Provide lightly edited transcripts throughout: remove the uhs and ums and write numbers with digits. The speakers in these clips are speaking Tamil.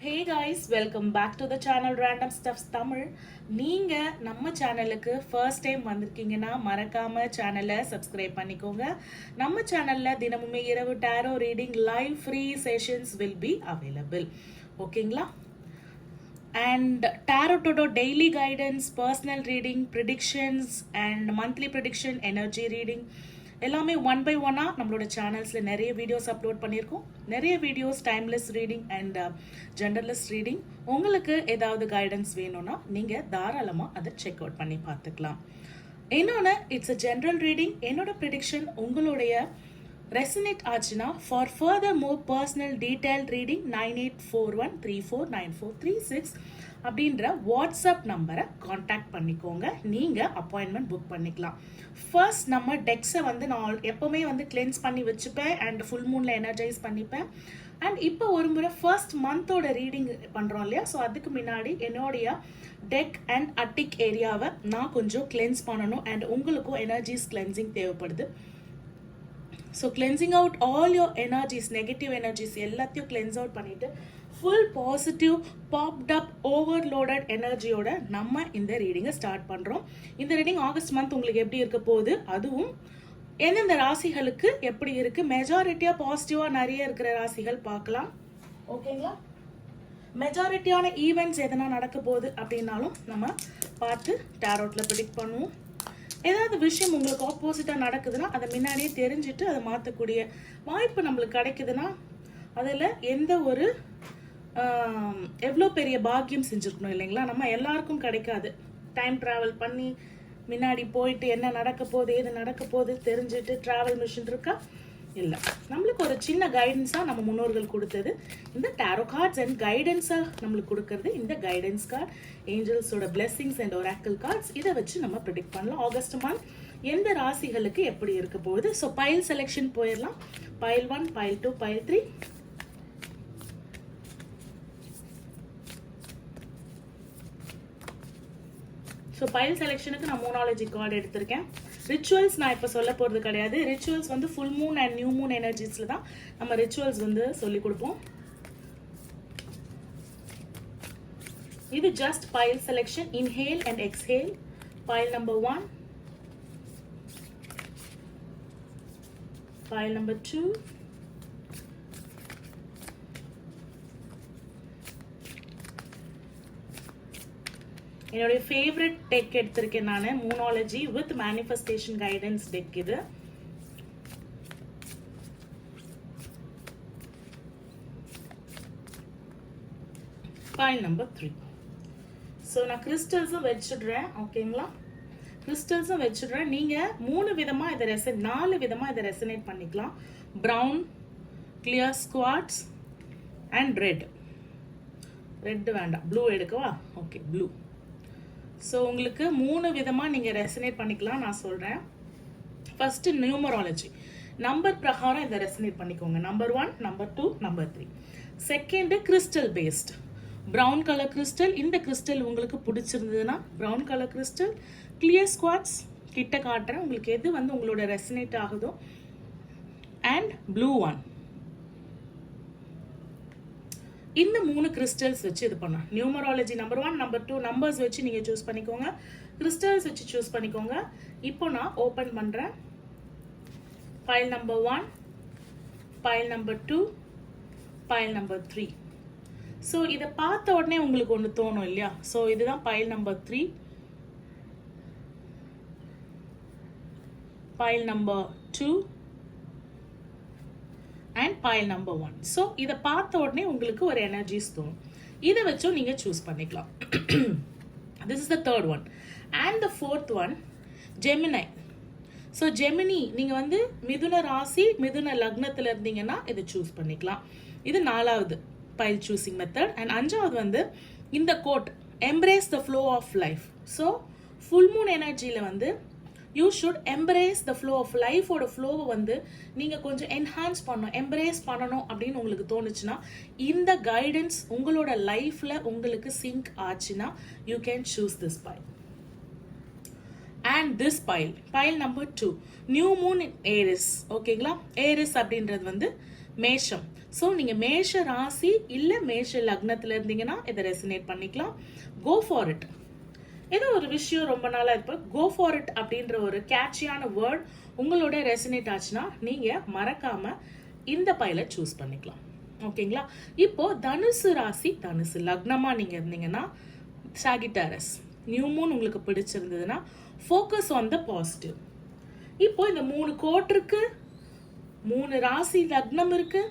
Hey guys, welcome back to the channel Random Stuffs Tamil. நீங்க நம்ம சேனலுக்கு ஃபர்ஸ்ட் டைம் வந்திருக்கீங்கன்னா மறக்காம சேனலை சப்ஸ்கிரைப் பண்ணிக்கோங்க. நம்ம சேனல்ல தினமுமே இரவு tarot reading live free sessions will be available. ஓகேங்களா? And tarot todo daily guidance, personal reading, predictions and monthly prediction, energy reading எல்லாமே ஒன் பை ஒன்னாக நம்மளோட சேனல்ஸில் நிறைய வீடியோஸ் அப்லோட் பண்ணியிருக்கோம். நிறைய videos timeless reading and genderless reading. உங்களுக்கு ஏதாவது கைடன்ஸ் வேணும்னா நீங்கள் தாராளமாக அதை செக் அவுட் பண்ணி பார்த்துக்கலாம். இன்னொன்று, இட்ஸ் அ ஜென்ரல் ரீடிங். என்னோட ப்ரிடிக்ஷன் உங்களுடைய ரெசனேட் ஆச்சுன்னா for further more personal detail reading 9841349436 அப்படின்ற வாட்ஸ்அப் நம்பரை காண்டாக்ட் பண்ணிக்கோங்க. நீங்கள் அப்பாயின்மெண்ட் புக் பண்ணிக்கலாம். ஃபர்ஸ்ட் நம்ம டெக்ஸை வந்து நான் எப்போவுமே வந்து கிளென்ஸ் பண்ணி வச்சுப்பேன் அண்ட் ஃபுல் மூனில் எனர்ஜைஸ் பண்ணிப்பேன். அண்ட் இப்போ ஒரு முறை ஃபர்ஸ்ட் மந்தோட ரீடிங் பண்ணுறோம் இல்லையா, ஸோ அதுக்கு முன்னாடி என்னுடைய டெக் அண்ட் அட்டிக் ஏரியாவை நான் கொஞ்சம் கிளென்ஸ் பண்ணணும். அண்ட் உங்களுக்கும் எனர்ஜிஸ் கிளென்சிங் தேவைப்படுது. So cleansing out all your energies, negative energies எல்லாத்தையும் கிளென்ஸ் அவுட் பண்ணிவிட்டு ஃபுல் பாசிட்டிவ் பாப்ட் அப் ஓவர்லோடட் எனர்ஜியோட நம்ம இந்த ரீடிங்கை ஸ்டார்ட் பண்ணுறோம். இந்த ரீடிங் ஆகஸ்ட் மந்த் உங்களுக்கு எப்படி இருக்க போகுது, அதுவும் எந்தெந்த ராசிகளுக்கு எப்படி இருக்குது, மெஜாரிட்டியாக பாசிட்டிவாக நிறைய இருக்கிற ராசிகள் பார்க்கலாம். ஓகேங்களா? மெஜாரிட்டியான ஈவெண்ட்ஸ் எதனா நடக்க போகுது அப்படின்னாலும் நம்ம பார்த்து டேரோட்டில் ப்ரிடிக்ட் பண்ணுவோம். ஏதாவது விஷயம் உங்களுக்கு ஆப்போசிட்டாக நடக்குதுன்னா அதை முன்னாடியே தெரிஞ்சுட்டு அதை மாற்றக்கூடிய வாய்ப்பு நம்மளுக்கு கிடைக்குதுன்னா அதில் எந்த ஒரு எவ்வளோ பெரிய பாக்கியம் செஞ்சுருக்கணும் இல்லைங்களா. நம்ம எல்லாருக்கும் கிடைக்காது. டைம் ட்ராவல் பண்ணி முன்னாடி போயிட்டு என்ன நடக்க போகுது ஏது நடக்க போகுது தெரிஞ்சுட்டு ட்ராவல் மிஷின் இருக்கா, இல்லை. நம்மளுக்கு ஒரு சின்ன கைடன்ஸாக நம்ம முன்னோர்கள் கொடுத்தது இந்த டேரோ கார்ட்ஸ் அண்ட் கைடன்ஸாக நம்மளுக்கு கொடுக்கறது இந்த கைடன்ஸ் கார்டு, ஏஞ்சல்ஸோட பிளெஸிங்ஸ் அண்ட் ஒராக்கிள் கார்ட்ஸ். இதை வச்சு நம்ம ப்ரிடிக்ட் பண்ணலாம் ஆகஸ்ட் மந்த் எந்த ராசிகளுக்கு எப்படி இருக்க போகுது. ஸோ பைல் செலெக்ஷன் போயிடலாம். Pile 1, pile 2, pile 3. So pile செலெக்ஷனுக்கு நான் மூனாலஜி கார்டு எடுத்திருக்கேன். ரிச்சுவல்ஸ் நான் இப்போ சொல்ல போகிறது கிடையாது. ரிச்சுவல்ஸ் வந்து full moon and new moon எனர்ஜிஸில் தான் நம்ம ரிச்சுவல்ஸ் வந்து சொல்லிக் கொடுப்போம். இது just pile selection, inhale and exhale. Pile number 1, pile number 2, என்னுடைய ஃபேவரட் டெக் எடுத்திருக்கேன் நான், moonology with manifestation guidance deck. இது பைல் நம்பர் 3. ஸோ நான் கிறிஸ்டல்ஸும் வச்சுடுறேன். ஓகேங்களா? கிறிஸ்டல்ஸும் வச்சுடுறேன். நீங்கள் 4 விதமாக இதை ரெசனேட் பண்ணிக்கலாம். Brown, clear quartz and red வேண்டாம், ப்ளூ எடுக்கவா? Okay, blue. ஸோ உங்களுக்கு 3 விதமாக நீங்கள் ரெசனேட் பண்ணிக்கலாம். நான் சொல்கிறேன். ஃபர்ஸ்ட் நியூமராலஜி நம்பர் பிரகாரம் இதை ரெசனேட் பண்ணிக்கோங்க. Number 1, number 2, number 3. Second crystal paste, brown colour crystal. இந்த கிறிஸ்டல் உங்களுக்கு பிடிச்சிருந்ததுன்னா brown colour crystal. Clear quartz கிட்ட காட்டுறேன், உங்களுக்கு எது வந்து உங்களோட ரெசனேட் ஆகுதோ. And blue one. இந்த 3 கிறிஸ்டல்ஸ் வச்சு இது பண்ணலாம். நியூமராலஜி நம்பர் 1, நம்பர் 2 நம்பர்ஸ் வச்சு நீங்கள் சூஸ் பண்ணிக்கோங்க. கிறிஸ்டல்ஸ் வச்சு சூஸ் பண்ணிக்கோங்க. இப்போ நான் ஓப்பன் பண்ணுறேன். File number 1, pile number 2, file number 3. So இதை பார்த்த உடனே உங்களுக்கு ஒன்று தோணும் இல்லையா? ஸோ இதுதான் file number 3, file number 2 and file number 1. So இதை பார்த்த உடனே உங்களுக்கு ஒரு எனர்ஜிஸ் தோணும். இதை வச்சும் நீங்கள் சூஸ் பண்ணிக்கலாம். This is the third one. And the fourth one ஜெமினை. ஸோ ஜெமினி நீங்கள் வந்து மிதுன ராசி மிதுன லக்னத்தில் இருந்தீங்கன்னா இதை சூஸ் பண்ணிக்கலாம். இது 4வது பைல் சூஸிங் மெத்தட். அண்ட் 5வது வந்து இந்த quote, embrace the flow of life. So full moon எனர்ஜியில் வந்து you should embrace the flow of லைஃபோட ஃப்ளோவை வந்து நீங்கள் கொஞ்சம் என்ஹான்ஸ் பண்ணணும், எம்ப்ரேஸ் பண்ணணும் அப்படின்னு உங்களுக்கு தோணுச்சுன்னா இந்த கைடன்ஸ் உங்களோட லைஃப்பில் உங்களுக்கு சிங்க் ஆச்சுன்னா you can choose this pile. And this pile number 2, new moon in Aries. ஓகேங்களா? ஏரிஸ் அப்படின்றது வந்து மேஷம். ஸோ நீங்கள் மேஷ ராசி இல்லை மேஷ லக்னத்தில் இருந்தீங்கன்னா இதை ரெசனேட் பண்ணிக்கலாம். Go for it. ஏதோ ஒரு விஷயம் ரொம்ப நாளாக இருப்ப கோ ஃபார் இட் அப்படின்ற ஒரு கேட்சியான வேர்ட் உங்களோட ரெசனேட் ஆச்சுன்னா நீங்கள் மறக்காமல் இந்த பையில சூஸ் பண்ணிக்கலாம். ஓகேங்களா? இப்போ தனுசு ராசி தனுசு லக்னமாக நீங்கள் இருந்தீங்கன்னா சாகிட்டாரஸ் நியூ மூன் உங்களுக்கு பிடிச்சிருந்ததுன்னா ஃபோக்கஸ் ஆன் த பாசிட்டிவ். இப்போ இந்த 3 கோட் இருக்கு, 3 ராசி லக்னம் இருக்கு,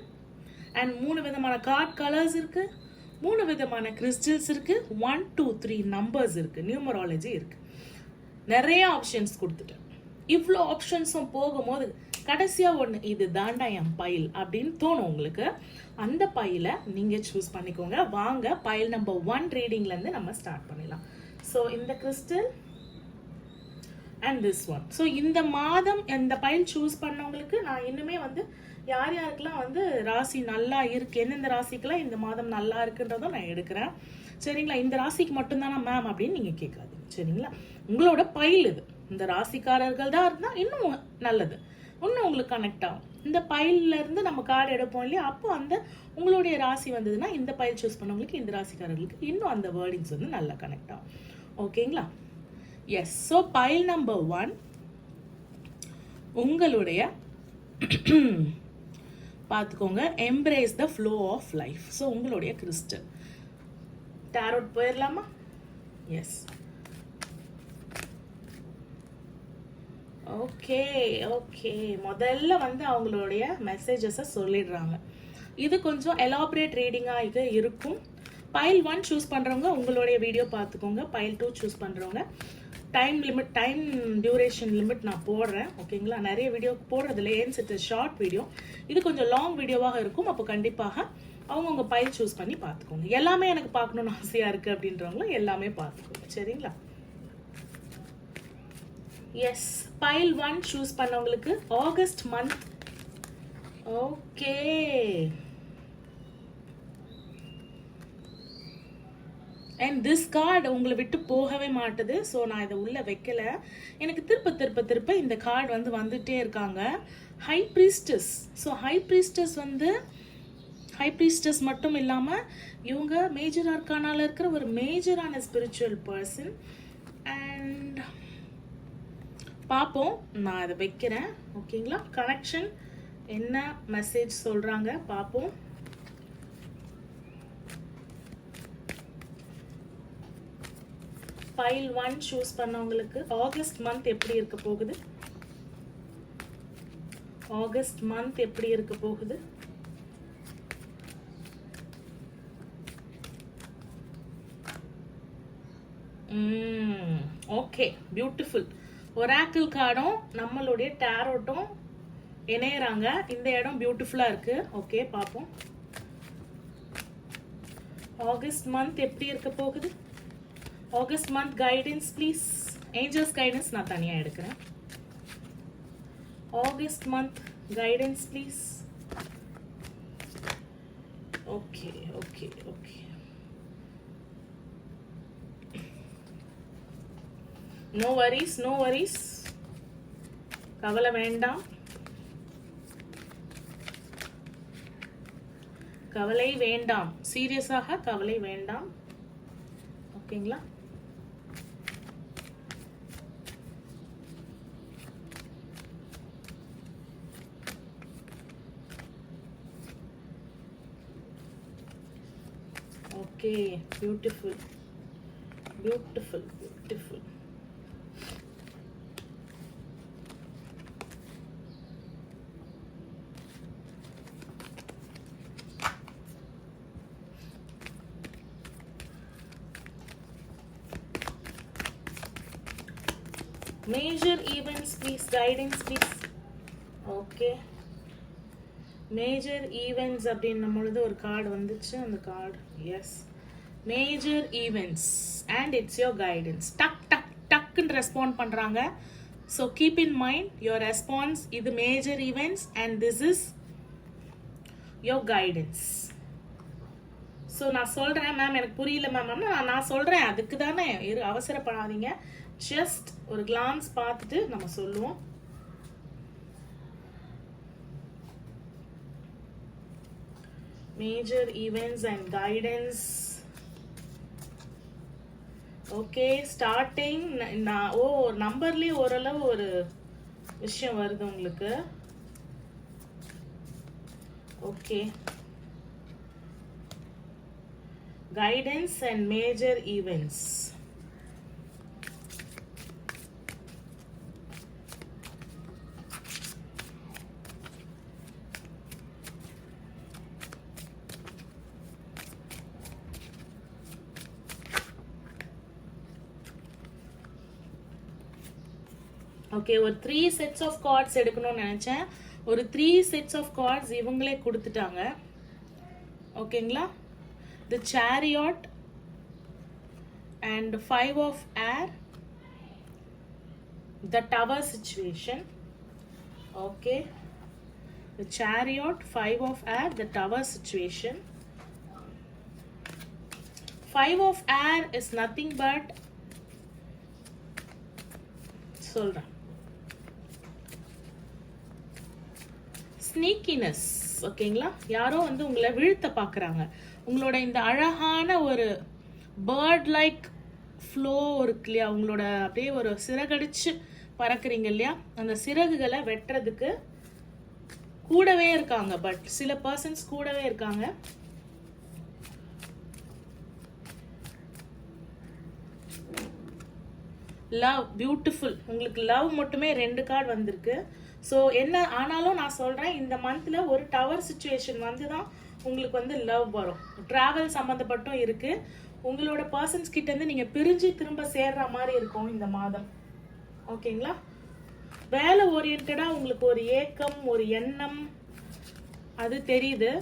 அண்ட் 3 விதமான கார்ட் கலர்ஸ் இருக்கு, 3 விதமான கிறிஸ்டல்ஸ் இருக்கு, 1 2 3 நம்பர்ஸ் இருக்கு, நியூமராலஜி இருக்கு. நிறைய ஆப்ஷன்ஸ் கொடுத்துட்டேன். இவ்வளோ ஆப்ஷன்ஸும் போகும்போது கடைசியா ஒன்று இது தாண்டா என் பைல் அப்படின்னு தோணும் உங்களுக்கு. அந்த பையில நீங்க சூஸ் பண்ணிக்கோங்க. வாங்க பைல் நம்பர் 1 ரீடிங்ல இருந்து நம்ம ஸ்டார்ட் பண்ணிடலாம். ஸோ இந்த crystal and this one. So இந்த மாதம் இந்த பைல் சூஸ் பண்ணவங்களுக்கு நான் இன்னுமே வந்து யார் யாருக்கெல்லாம் வந்து ராசி நல்லா இருக்கு, எந்தெந்த ராசிக்கெல்லாம் இந்த மாதம் நல்லா இருக்குன்றதும் நான் எடுக்கிறேன். சரிங்களா? இந்த ராசிக்கு மட்டும்தானா மேம் அப்படின்னு நீங்க கேட்காதீங்க. சரிங்களா? உங்களோட பைல் இது. இந்த ராசிக்காரர்கள் தான் இருந்தால் இன்னும் நல்லது, இன்னும் உங்களுக்கு கனெக்ட் ஆகும். இந்த பைல்ல இருந்து நம்ம கார்டு எடுப்போம் இல்லையா, அப்போ அந்த உங்களுடைய ராசி வந்ததுன்னா இந்த பைல் சூஸ் பண்ணவங்களுக்கு இந்த ராசிக்காரர்களுக்கு இன்னும் அந்த வேர்டிங்ஸ் வந்து நல்லா கனெக்ட் ஆகும். ஓகேங்களா? எஸ். ஸோ பைல் நம்பர் 1 உங்களுடைய பார்த்துக்கோங்க, embrace the flow of life. So உங்களுடைய கிறிஸ்டல் டாரோட் போயிடலாமா? எஸ். Okay okay. முதல்ல வந்து அவங்களுடைய மெசேஜஸை சொல்லிடுறாங்க. இது கொஞ்சம் எலாபரேட் ரீடிங்காக இருக்கும். பைல் 1 சூஸ் பண்ணுறவங்க உங்களுடைய வீடியோ பார்த்துக்கோங்க. பைல் 2 சூஸ் பண்ணுறவங்க டைம் டியூரேஷன் லிமிட் நான் போடுறேன். ஓகேங்களா? நிறைய வீடியோ போடுறதில்ல, ஏன்ஸ் இட் இஸ் ஷார்ட் வீடியோ. இது கொஞ்சம் லாங் வீடியோவாக இருக்கும். அப்போ கண்டிப்பாக அவங்கவுங்க பைல் சூஸ் பண்ணி பார்த்துக்கோங்க. எல்லாமே எனக்கு பார்க்கணுன்னு ஆசையாக இருக்குது அப்படின்றவங்களும் எல்லாமே பார்த்துக்கோங்க. சரிங்களா? எஸ். பைல் 1 சூஸ் பண்ணவங்களுக்கு August month. Okay. And this card உங்களை விட்டு போகவே மாட்டுது. ஸோ நான் இதை உள்ள வைக்கல. எனக்கு திருப்ப இந்த கார்டு வந்து வந்துட்டே இருக்காங்க. High priestess. So high priestess மட்டும் இல்லாமல் இவங்க மேஜர் ஆர்கானால இருக்கிற ஒரு மேஜரான ஸ்பிரிச்சுவல் பர்சன். அண்ட் பார்ப்போம், நான் அதை வைக்கிறேன். ஓகேங்களா? கனெக்ஷன் என்ன மெசேஜ் சொல்றாங்க பார்ப்போம். ஃபைல் 1 சூஸ் பண்ணவங்களுக்கு ஆகஸ்ட் மந்த் எப்படி இருக்க போகுது? ஆகஸ்ட் மந்த் எப்படி இருக்க போகுது? Okay, beautiful. ஒராக்கிள் கார்டும் நம்மளுடைய டேரோட்டும் இணையறாங்க. இந்த இடம் பியூட்டிஃபுல்லா இருக்கு. ஓகே, பார்ப்போம். ஆகஸ்ட் மந்த் எப்படி இருக்க போகுது? August month guidance please. Angels guidance நான் தனியா எடுக்கிறேன். August month guidance please. Okay okay okay. No worries, no worries. கவலை வேண்டாம், கவலை வேண்டாம். சீரியஸாக கவலை வேண்டாம். ஓகேங்களா? Okay, beautiful beautiful beautiful. Major events please, guidance please. Okay, major events அப்படின்னும் பொழுது ஒரு கார்டு வந்துச்சு. அந்த card yes, major events and it's your guidance. டக் டக் டக்குன்னு ரெஸ்பாண்ட் பண்ணுறாங்க. So keep in mind your response. இது major events and this is your guidance. So நான் சொல்கிறேன் மேம், எனக்கு புரியல மேம், நான் சொல்கிறேன், அதுக்கு தானே அவசரப்படாதீங்க. ஜஸ்ட் ஒரு கிளான்ஸ் பார்த்துட்டு நம்ம சொல்லுவோம். Major events and guidance. Okay, starting நான் நம்பர்லேயே ஓரளவு ஒரு விஷயம் வருது உங்களுக்கு. Okay, guidance and major events. Okay, ஒரு 3 sets of cards எடுக்கணும்னு நினைச்சேன். ஒரு 3 sets of cards இவங்களே கொடுத்துட்டாங்க. ஓகேங்களா? The Chariot and 5 of Air, the Tower situation. Okay, the Chariot, 5 of Air, the Tower situation. 5 of Air is nothing but சொல்றேன், ஸ்னீக்கினஸ். ஓகேங்களா? யாரோ வந்து உங்களை வீழ்த்த பார்க்குறாங்க. உங்களோட இந்த அழகான ஒரு பேர்ட் லைக் ஃப்ளோ இருக்கு இல்லையா, உங்களோட அப்படியே ஒரு சிறகடிச்சு பறக்குறீங்க இல்லையா, அந்த சிறகுகளை வெட்டுறதுக்கு கூடவே இருக்காங்க. பட் சில பர்சன்ஸ் கூடவே இருக்காங்க. Love, beautiful. உங்களுக்கு லவ் மட்டுமே 2 கார்டு வந்திருக்கு. ஸோ என்ன ஆனாலும் நான் சொல்கிறேன், இந்த மந்தில் ஒரு டவர் சுச்சுவேஷன் வந்து தான் உங்களுக்கு வந்து லவ் வரும். ட்ராவல் சம்மந்தப்பட்டும் இருக்குது. உங்களோட பர்சன்ஸ் கிட்டேருந்து நீங்கள் பிரிஞ்சு திரும்ப சேர்ற மாதிரி இருக்கும் இந்த மாதம். ஓகேங்களா? வேலை ஓரியன்டாக உங்களுக்கு ஒரு ஏக்கம், ஒரு எண்ணம் அது தெரியுது.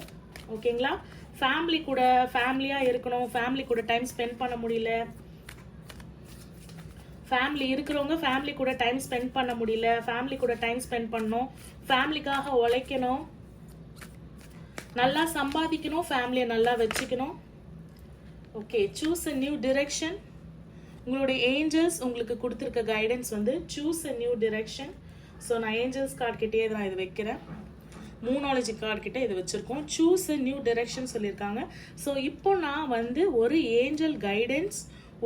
ஓகேங்களா? ஃபேமிலி கூட ஃபேமிலியாக இருக்கணும், ஃபேமிலி கூட டைம் ஸ்பெண்ட் பண்ண முடியல, ஃபேமிலி இருக்கிறவங்க ஃபேமிலி கூட டைம் ஸ்பெண்ட் பண்ண முடியல, ஃபேமிலி கூட டைம் ஸ்பெண்ட் பண்ணணும், ஃபேமிலிக்காக உழைக்கணும், நல்லா சம்பாதிக்கணும், ஃபேமிலியை நல்லா வச்சுக்கணும். Okay, choose a new direction. உங்களுடைய ஏஞ்சல்ஸ் உங்களுக்கு கொடுத்துருக்க கைடன்ஸ் வந்து choose a new direction. So நான் ஏஞ்சல்ஸ் கார்டு கிட்டே நான் இது வைக்கிறேன். மூனாலஜி கார்டு கிட்ட இது வச்சுருக்கோம். சூஸ் அ நியூ டிரெக்ஷன் சொல்லியிருக்காங்க. ஸோ இப்போ நான் வந்து ஒரு ஏஞ்சல் கைடன்ஸ்,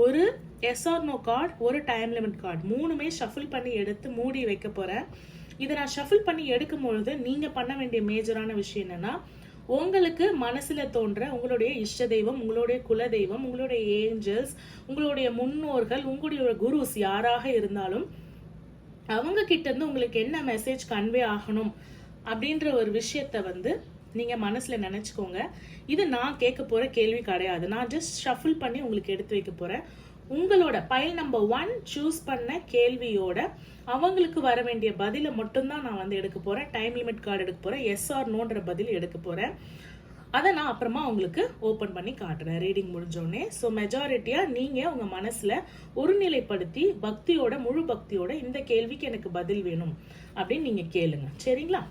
ஒரு எஸ் ஆர் நோ கார்டு, ஒரு டைம் லிமிட் கார்டு, 3மே ஷஃபில் பண்ணி எடுத்து மூடி வைக்க போகிறேன். இதை நான் ஷஃபில் பண்ணி எடுக்கும் பொழுது நீங்கள் பண்ண வேண்டிய மேஜரான விஷயம் என்னென்னா, உங்களுக்கு மனசில் தோன்ற உங்களுடைய இஷ்ட தெய்வம், உங்களுடைய குல தெய்வம், உங்களுடைய ஏஞ்சல்ஸ், உங்களுடைய முன்னோர்கள், உங்களுடைய குருஸ் யாராக இருந்தாலும் அவங்க கிட்டேருந்து உங்களுக்கு என்ன மெசேஜ் கன்வே ஆகணும் அப்படின்ற ஒரு விஷயத்த வந்து நீங்கள் மனசில் நினச்சிக்கோங்க. இது நான் கேட்க போகிற கேள்வி கிடையாது. நான் ஜஸ்ட் ஷஃபில் பண்ணி உங்களுக்கு எடுத்து வைக்க போகிறேன். உங்களோட பைல் நம்பர் 1 சூஸ் பண்ண கேள்வியோட அவங்களுக்கு வர வேண்டிய பதிலை மட்டும்தான் நான் வந்து எடுக்க போகிறேன். டைம் லிமிட் கார்டு எடுக்க போகிறேன். எஸ் ஆர் நோன்ற பதில் எடுக்க போகிறேன். அதை நான் அப்புறமா உங்களுக்கு ஓப்பன் பண்ணி காட்டுறேன் ரீடிங் முடிஞ்சோடனே. ஸோ மெஜாரிட்டியாக நீங்கள் உங்கள் மனசில் ஒருநிலைப்படுத்தி பக்தியோட, முழு பக்தியோட இந்த கேள்விக்கு எனக்கு பதில் வேணும் அப்படின்னு நீங்கள் கேளுங்க. சரிங்களா?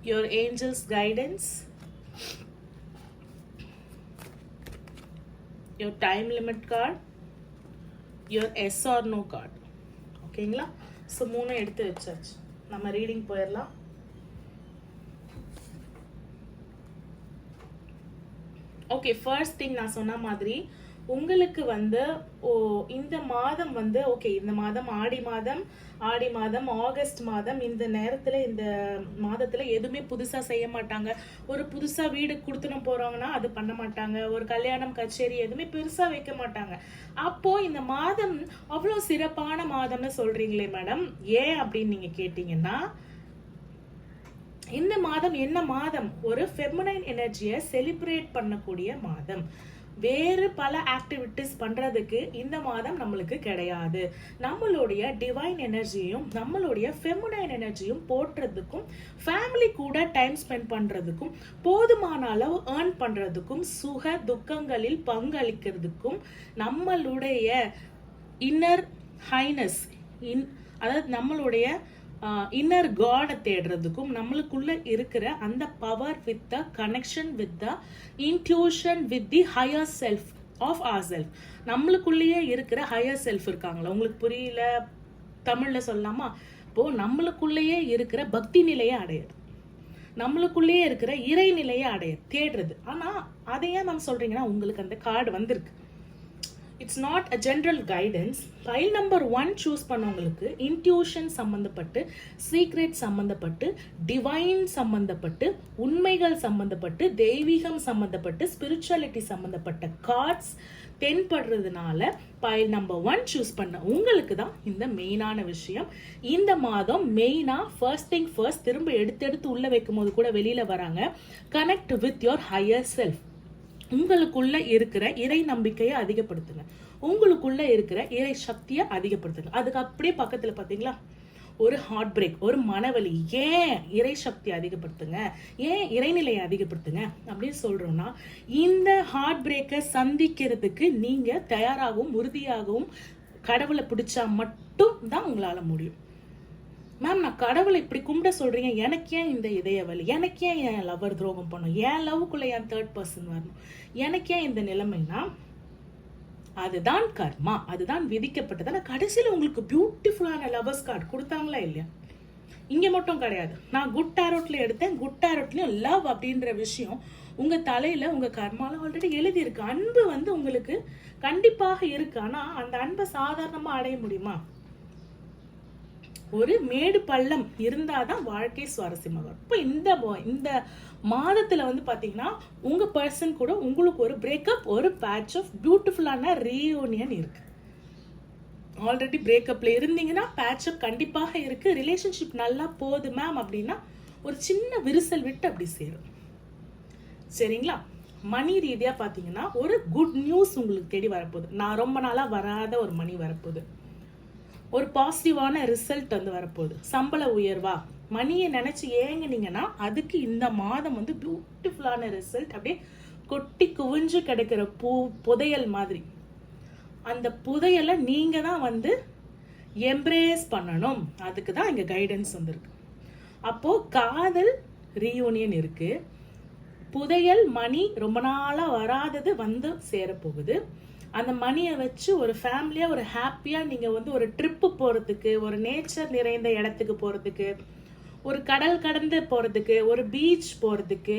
Your angels guidance, your time limit card, your yes or no card. ஓகேங்களா? ஸோ 3 எடுத்து வச்சாச்சு. நம்ம ரீடிங் போயிடலாம். ஓகே, ஃபர்ஸ்ட் திங் நான் சொன்ன மாதிரி உங்களுக்கு வந்து இந்த மாதம் வந்து ஓகே, இந்த மாதம் ஆடி மாதம் ஆகஸ்ட் மாதம், இந்த நேரத்தில் இந்த மாதத்தில் எதுவுமே புதுசாக செய்ய மாட்டாங்க. ஒரு புதுசாக வீடு கொடுத்துன்னு போகிறாங்கன்னா அது பண்ண மாட்டாங்க. ஒரு கல்யாணம் கச்சேரி எதுவுமே பெருசாக வைக்க மாட்டாங்க. அப்போது இந்த மாதம் அவ்வளோ சிறப்பான மாதம்னு சொல்கிறீங்களே மேடம், ஏன் அப்படின்னு நீங்கள் கேட்டிங்கன்னா, இந்த மாதம் என்ன மாதம்? ஒரு ஃபெமினைன் எனர்ஜியை செலிப்ரேட் பண்ணக்கூடிய மாதம். வேறு பல ஆக்டிவிட்டிஸ் பண்றதுக்கு இந்த மாதம் நம்மளுக்கு கிடையாது. நம்மளுடைய டிவைன் எனர்ஜியும் நம்மளுடைய ஃபெமினைன் எனர்ஜியும் போற்றுறதுக்கும் ஃபேமிலி கூட டைம் ஸ்பெண்ட் பண்றதுக்கும் போதுமான அளவு ஏர்ன் பண்றதுக்கும் சுக துக்கங்களில் பங்களிக்கிறதுக்கும் நம்மளுடைய இன்னர் ஹைனஸ் அதாவது நம்மளுடைய இன்னர் காடை தேடுறதுக்கும் நம்மளுக்குள்ள இருக்கிற அந்த power with the connection with the intuition with the higher self of our self. நம்மளுக்குள்ளேயே இருக்கிற ஹையர் செல்ஃப் இருக்காங்களா, உங்களுக்கு புரியல தமிழ்ல சொல்லலாமா? இப்போ நம்மளுக்குள்ளேயே இருக்கிற பக்தி நிலையை அடையிறது, நம்மளுக்குள்ளேயே இருக்கிற இறை நிலையை தேடுறது. ஆனா அதை ஏன் நம்ம சொல்றீங்கன்னா உங்களுக்கு அந்த கார்டு வந்திருக்கு. It's not a general guidance. File number 1 choose பண்ணவங்களுக்கு இன்ட்யூஷன் சம்மந்தப்பட்டு, சீக்ரெட் சம்மந்தப்பட்டு, டிவைன் சம்மந்தப்பட்டு, உண்மைகள் சம்மந்தப்பட்டு, தெய்வீகம் சம்மந்தப்பட்டு, ஸ்பிரிச்சுவாலிட்டி சம்மந்தப்பட்ட கார்ட்ஸ் தென்படுறதுனால ஃபைல் நம்பர் 1 சூஸ் பண்ண உங்களுக்கு தான் இந்த மெயினான விஷயம். இந்த மாதம் மெயினா ஃபர்ஸ்ட் திங் ஃபர்ஸ்ட் திரும்ப எடுத்து உள்ள வைக்கும் போது கூட வெளியில வராங்க, connect with your higher self. உங்களுக்குள்ள இருக்கிற இறை நம்பிக்கையை அதிகப்படுத்துங்க, உங்களுக்குள்ள இருக்கிற இறை சக்தியை அதிகப்படுத்துங்க. அதுக்கு அப்படியே பக்கத்துல பாத்தீங்களா ஒரு ஹார்ட் பிரேக், ஒரு மனவலி. ஏன் இறை சக்தி அதிகப்படுத்துங்க, ஏன் இறைநிலையை அதிகப்படுத்துங்க அப்படின்னு சொல்றோம்னா, இந்த ஹார்ட் பிரேக்கை சந்திக்கிறதுக்கு நீங்க தயாராகவும் உறுதியாகவும் கடவுளை பிடிச்சா மட்டும் தான் உங்களால முடியும். மேம் நான் கடவுளை இப்படி கும்பிட சொல்றீங்க, எனக்கு ஏன் இந்த இதய வலி, எனக்கு ஏன் என் லவர் துரோகம் பண்ணும், என் லவ்க்குள்ள என் தேர்ட் பர்சன் வரணும், எனக்கு ஏன் இந்த நிலைமைனா அதுதான் கர்மா, அதுதான் விதிக்கப்பட்டது. ஆனால் கடைசியில் உங்களுக்கு பியூட்டிஃபுல்லான லவர்ஸ் கார்டு கொடுத்தாங்களா இல்லையா? இங்க மட்டும் கிடையாது, நான் குட் டேரோட்ல எடுத்தேன், குட் டேரோட்லயும் லவ் அப்படின்ற விஷயம் உங்க தலையில உங்க கர்மால ஆல்ரெடி எழுதி இருக்கு. அன்பு உங்களுக்கு கண்டிப்பாக இருக்கு. ஆனா அந்த அன்பை சாதாரணமா அடைய முடியுமா? ஒரு மேடு பள்ளம் இருந்தாதான் வாழ்க்கை சுவாரஸ்யமாக வரும். இப்போ இந்த மாதத்துல பாத்தீங்கன்னா உங்க பர்சன் கூட உங்களுக்கு ஒரு பிரேக்கப், ஒரு பேட்ச் ஆஃப் பியூட்டிஃபுல்லான ரீயூனியன் இருக்கு. ஆல்ரெடி பிரேக்கப்ல இருந்தீங்கன்னா பேட்சப் கண்டிப்பாக இருக்கு. ரிலேஷன்ஷிப் நல்லா போகுது மேம் அப்படின்னா ஒரு சின்ன விரிசல் விட்டு அப்படி சேரும். சரிங்களா? மணி ரீதியா பாத்தீங்கன்னா ஒரு குட் நியூஸ் உங்களுக்கு தேடி வரப்போகுது. நான் ரொம்ப நாளா வராத ஒரு மணி வரப்போகுது, ஒரு பாசிட்டிவான ரிசல்ட் வரப்போகுது. சம்பள உயர்வா மணியை நினைச்சு ஏங்குனீங்கன்னா அதுக்கு இந்த மாதம் பியூட்டிஃபுல்லான ரிசல்ட் அப்படியே கொட்டி குவிஞ்சு கிடைக்கிற புதையல் மாதிரி. அந்த புதையலை நீங்க தான் எம்ப்ரேஸ் பண்ணணும். அதுக்கு தான் இங்க கைடன்ஸ் வந்திருக்கு. அப்போ காதல் ரீயூனியன் இருக்கு, புதையல் மணி ரொம்ப நாளா வராதது சேரப்போகுது. அந்த மணியை வச்சு ஒரு ஃபேமிலியா ஒரு ஹாப்பியா நீங்க ஒரு ட்ரிப்பு போறதுக்கு, ஒரு நேச்சர் நிறைந்த இடத்துக்கு போறதுக்கு, ஒரு கடல் கடந்து போறதுக்கு, ஒரு பீச் போறதுக்கு,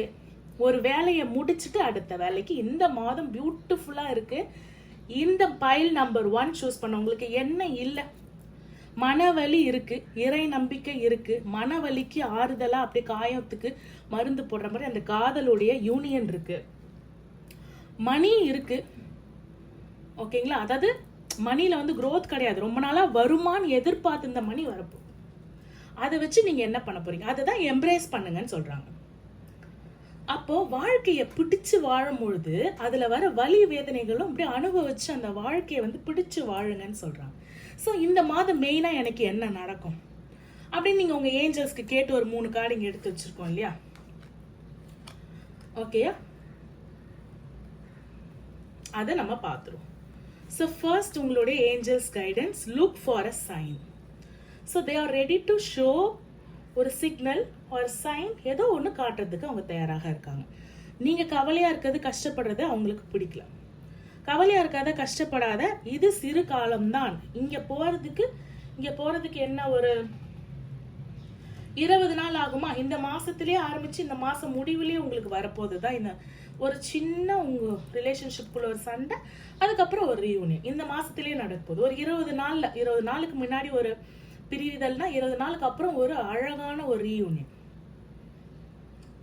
ஒரு வேலையை முடிச்சுட்டு அடுத்த வேலைக்கு இந்த மாதம் பியூட்டிஃபுல்லா இருக்கு. இந்த பைல் நம்பர் 1 சூஸ் பண்ண உங்களுக்கு என்ன இல்லை, மனவலி இருக்கு, இறை நம்பிக்கை இருக்கு, மனவலிக்கு ஆறுதலா அப்படியே காயத்துக்கு மருந்து போடுற மாதிரி அந்த காதலுடைய யூனியன் இருக்கு, மணி இருக்கு. ஓகேங்களா? அதாவது மணில growth கிடையாது, ரொம்ப நாளா வருமானு எதிர்பார்த்து இந்த மணி வரப்போ அதை வச்சு நீங்க என்ன பண்ண போறீங்க, அதை தான் எம்ப்ரேஸ் பண்ணுங்கன்னு சொல்றாங்க. அப்போ வாழ்க்கையை பிடிச்சு வாழும் பொழுது அதுல வர வலி வேதனைகளும் அப்படியே அனுபவிச்சு அந்த வாழ்க்கையை பிடிச்சு வாழுங்கன்னு சொல்றாங்க. ஸோ இந்த மாதம் மெயினா எனக்கு என்ன நடக்கும் அப்படின்னு நீங்க உங்க ஏஞ்சல்ஸ்க்கு கேட்டு ஒரு 3 கார்டு இங்க எடுத்து வச்சிருக்கோம் இல்லையா? ஓகேயா? அதை நம்ம பார்த்துருவோம். ஸோ ஃபர்ஸ்ட் உங்களுடைய angels guidance, look for a sign. So they are ready to show ஒரு சிக்னல் ஒரு சைன், ஏதோ ஒன்று காட்டுறதுக்கு அவங்க தயாராக இருக்காங்க. நீங்கள் கவலையாக இருக்கிறது, கஷ்டப்படுறது அவங்களுக்கு பிடிக்கல. கவலையாக இருக்காத, கஷ்டப்படாத, இது சிறு காலம்தான். இங்கே போகிறதுக்கு என்ன ஒரு 20 நாள் ஆகுமா? இந்த மாசத்திலேயே ஆரம்பிச்சு இந்த மாசம் முடிவுலயே உங்களுக்கு வரப்போகுது தான் இந்த ஒரு சின்ன உங்க ரிலேஷன்ஷிப்குள்ள ஒரு சண்டை, அதுக்கப்புறம் ஒரு ரீயூனியன் இந்த மாசத்திலேயே நடக்குது. ஒரு 20 நாளுக்கு முன்னாடி ஒரு பிரிவுதல்னா 20 நாளுக்கு அப்புறம் ஒரு அழகான ஒரு ரீயூனியன்.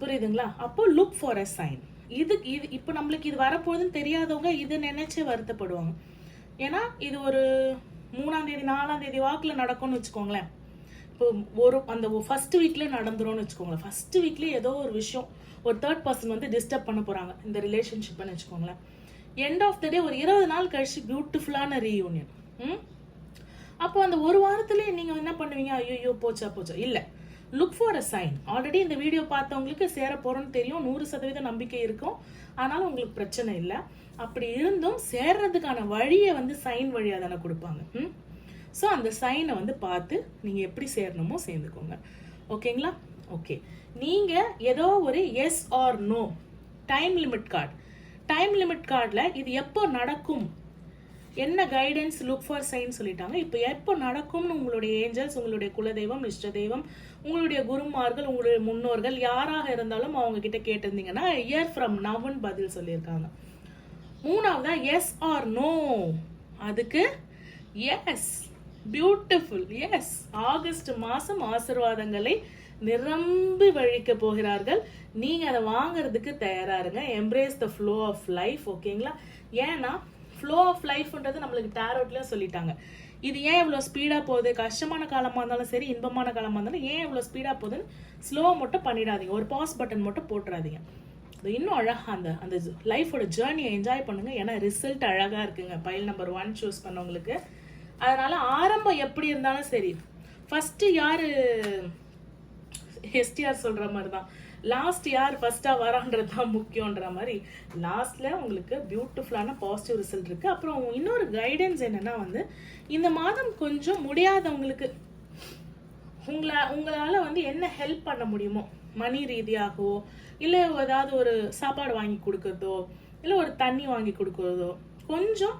புரியுதுங்களா? அப்போ லுக் ஃபார் அ சைன். இது இப்போ நம்மளுக்கு இது வரப்போகுதுன்னு தெரியாதவங்க இதை நினைச்சு வருத்தப்படுவாங்க. ஏன்னா இது ஒரு 3ஆம் தேதி 4ஆம் தேதி வாக்குல நடக்கும்னு வச்சுக்கோங்களேன். இப்போ அந்த ஃபர்ஸ்ட் வீக்ல நடந்துரும்னு வச்சுக்கோங்களேன். ஃபர்ஸ்ட் வீக்ல ஏதோ ஒரு விஷயம், ஒரு தேர்ட் பர்சன் டிஸ்டர்ப் பண்ண போறாங்க இந்த ரிலேஷன்ஷிப்னு வச்சுக்கோங்களேன். எண்ட் ஆஃப் த டே ஒரு 20 நாள் கழிச்சு பியூட்டிஃபுல்லான ரீயூனியன். அப்போ அந்த ஒரு வாரத்திலேயே நீங்க என்ன பண்ணுவீங்க, ஐயோ போச்சா இல்ல, look for a sign. Already இந்த வீடியோ பார்த்தவங்களுக்கு சேர போறோம்னு தெரியும், 100% நம்பிக்கை இருக்கும், ஆனாலும் உங்களுக்கு பிரச்சனை இல்லை. அப்படி இருந்தும் சேர்றதுக்கான வழியை வந்து சைன் வழியா தானே கொடுப்பாங்க. ஸோ அந்த சைனை வந்து பார்த்து நீங்க எப்படி சேரணுமோ சேர்ந்துக்கோங்க. ஓகேங்களா? ஓகே, நீங்க ஏதோ ஒரு yes or no time limit கார்டில் இது எப்போ நடக்கும், என்ன கைடன்ஸ், லுக் ஃபார் சைன் சொல்லிட்டாங்க. இப்போ எப்போ நடக்கும்னு உங்களுடைய ஏஞ்சல்ஸ், உங்களுடைய குலதெய்வம், இஷ்ட தெய்வம், உங்களுடைய குருமார்கள், உங்களுடைய முன்னோர்கள் யாராக இருந்தாலும் அவங்க கிட்ட கேட்டிருந்தீங்கன்னா இயர் ஃப்ரம் நவ்னு பதில் சொல்லியிருக்காங்க. மூணாவதா எஸ் ஆர் நோ, அதுக்கு எஸ். பியூட்டிஃபுல். எஸ், ஆகஸ்ட் மாசம் ஆசீர்வாதங்களை நிரம்பி வழிக்க போகிறார்கள். நீங்க அதை வாங்குறதுக்கு தயாரா இருங்க. Embrace the flow of life. ஓகேங்களா? ஏன்னா ஃப்ளோ ஆஃப் லைஃப்ன்றது நம்மளுக்கு டேரோட்லயும் சொல்லிட்டாங்க. இது ஏன் இவ்வளோ ஸ்பீடாக போகுது, கஷ்டமான காலமாக இருந்தாலும் சரி, இன்பமான காலமாக இருந்தாலும் ஏன் இவ்வளோ ஸ்பீடாக போகுதுன்னு ஸ்லோவாக மட்டும் பண்ணிடாதீங்க, ஒரு பாஸ் பட்டன் மட்டும் போட்டுறாதீங்க. இன்னும் அழகாக அந்த லைஃபோட ஜேர்னியை என்ஜாய் பண்ணுங்க. ஏன்னா ரிசல்ட் அழகாக இருக்குங்க பைல் நம்பர் 1 சூஸ் பண்ணவங்களுக்கு. அதனால ஆரம்பம் எப்படி இருந்தாலும் சரி, ஃபர்ஸ்ட் யாரு எஸ்டிஆர் சொல்ற மாதிரி தான், லாஸ்ட் யார் ஃபர்ஸ்டா வரான்றது தான் முக்கியன்ற மாதிரி லாஸ்ட்ல உங்களுக்கு பியூட்டிஃபுல்லான பாசிட்டிவ் ரிசல்ட் இருக்கு. அப்புறம் இன்னொரு கைடன்ஸ் என்னன்னா வந்து, இந்த மாதம் கொஞ்சம் முடியாதவங்களுக்கு உங்களால வந்து என்ன ஹெல்ப் பண்ண முடியுமோ, மணி ரீதியாகவோ, இல்லை ஏதாவது ஒரு சாப்பாடு வாங்கி கொடுக்கறதோ, இல்லை ஒரு தண்ணி வாங்கி கொடுக்கறதோ, கொஞ்சம்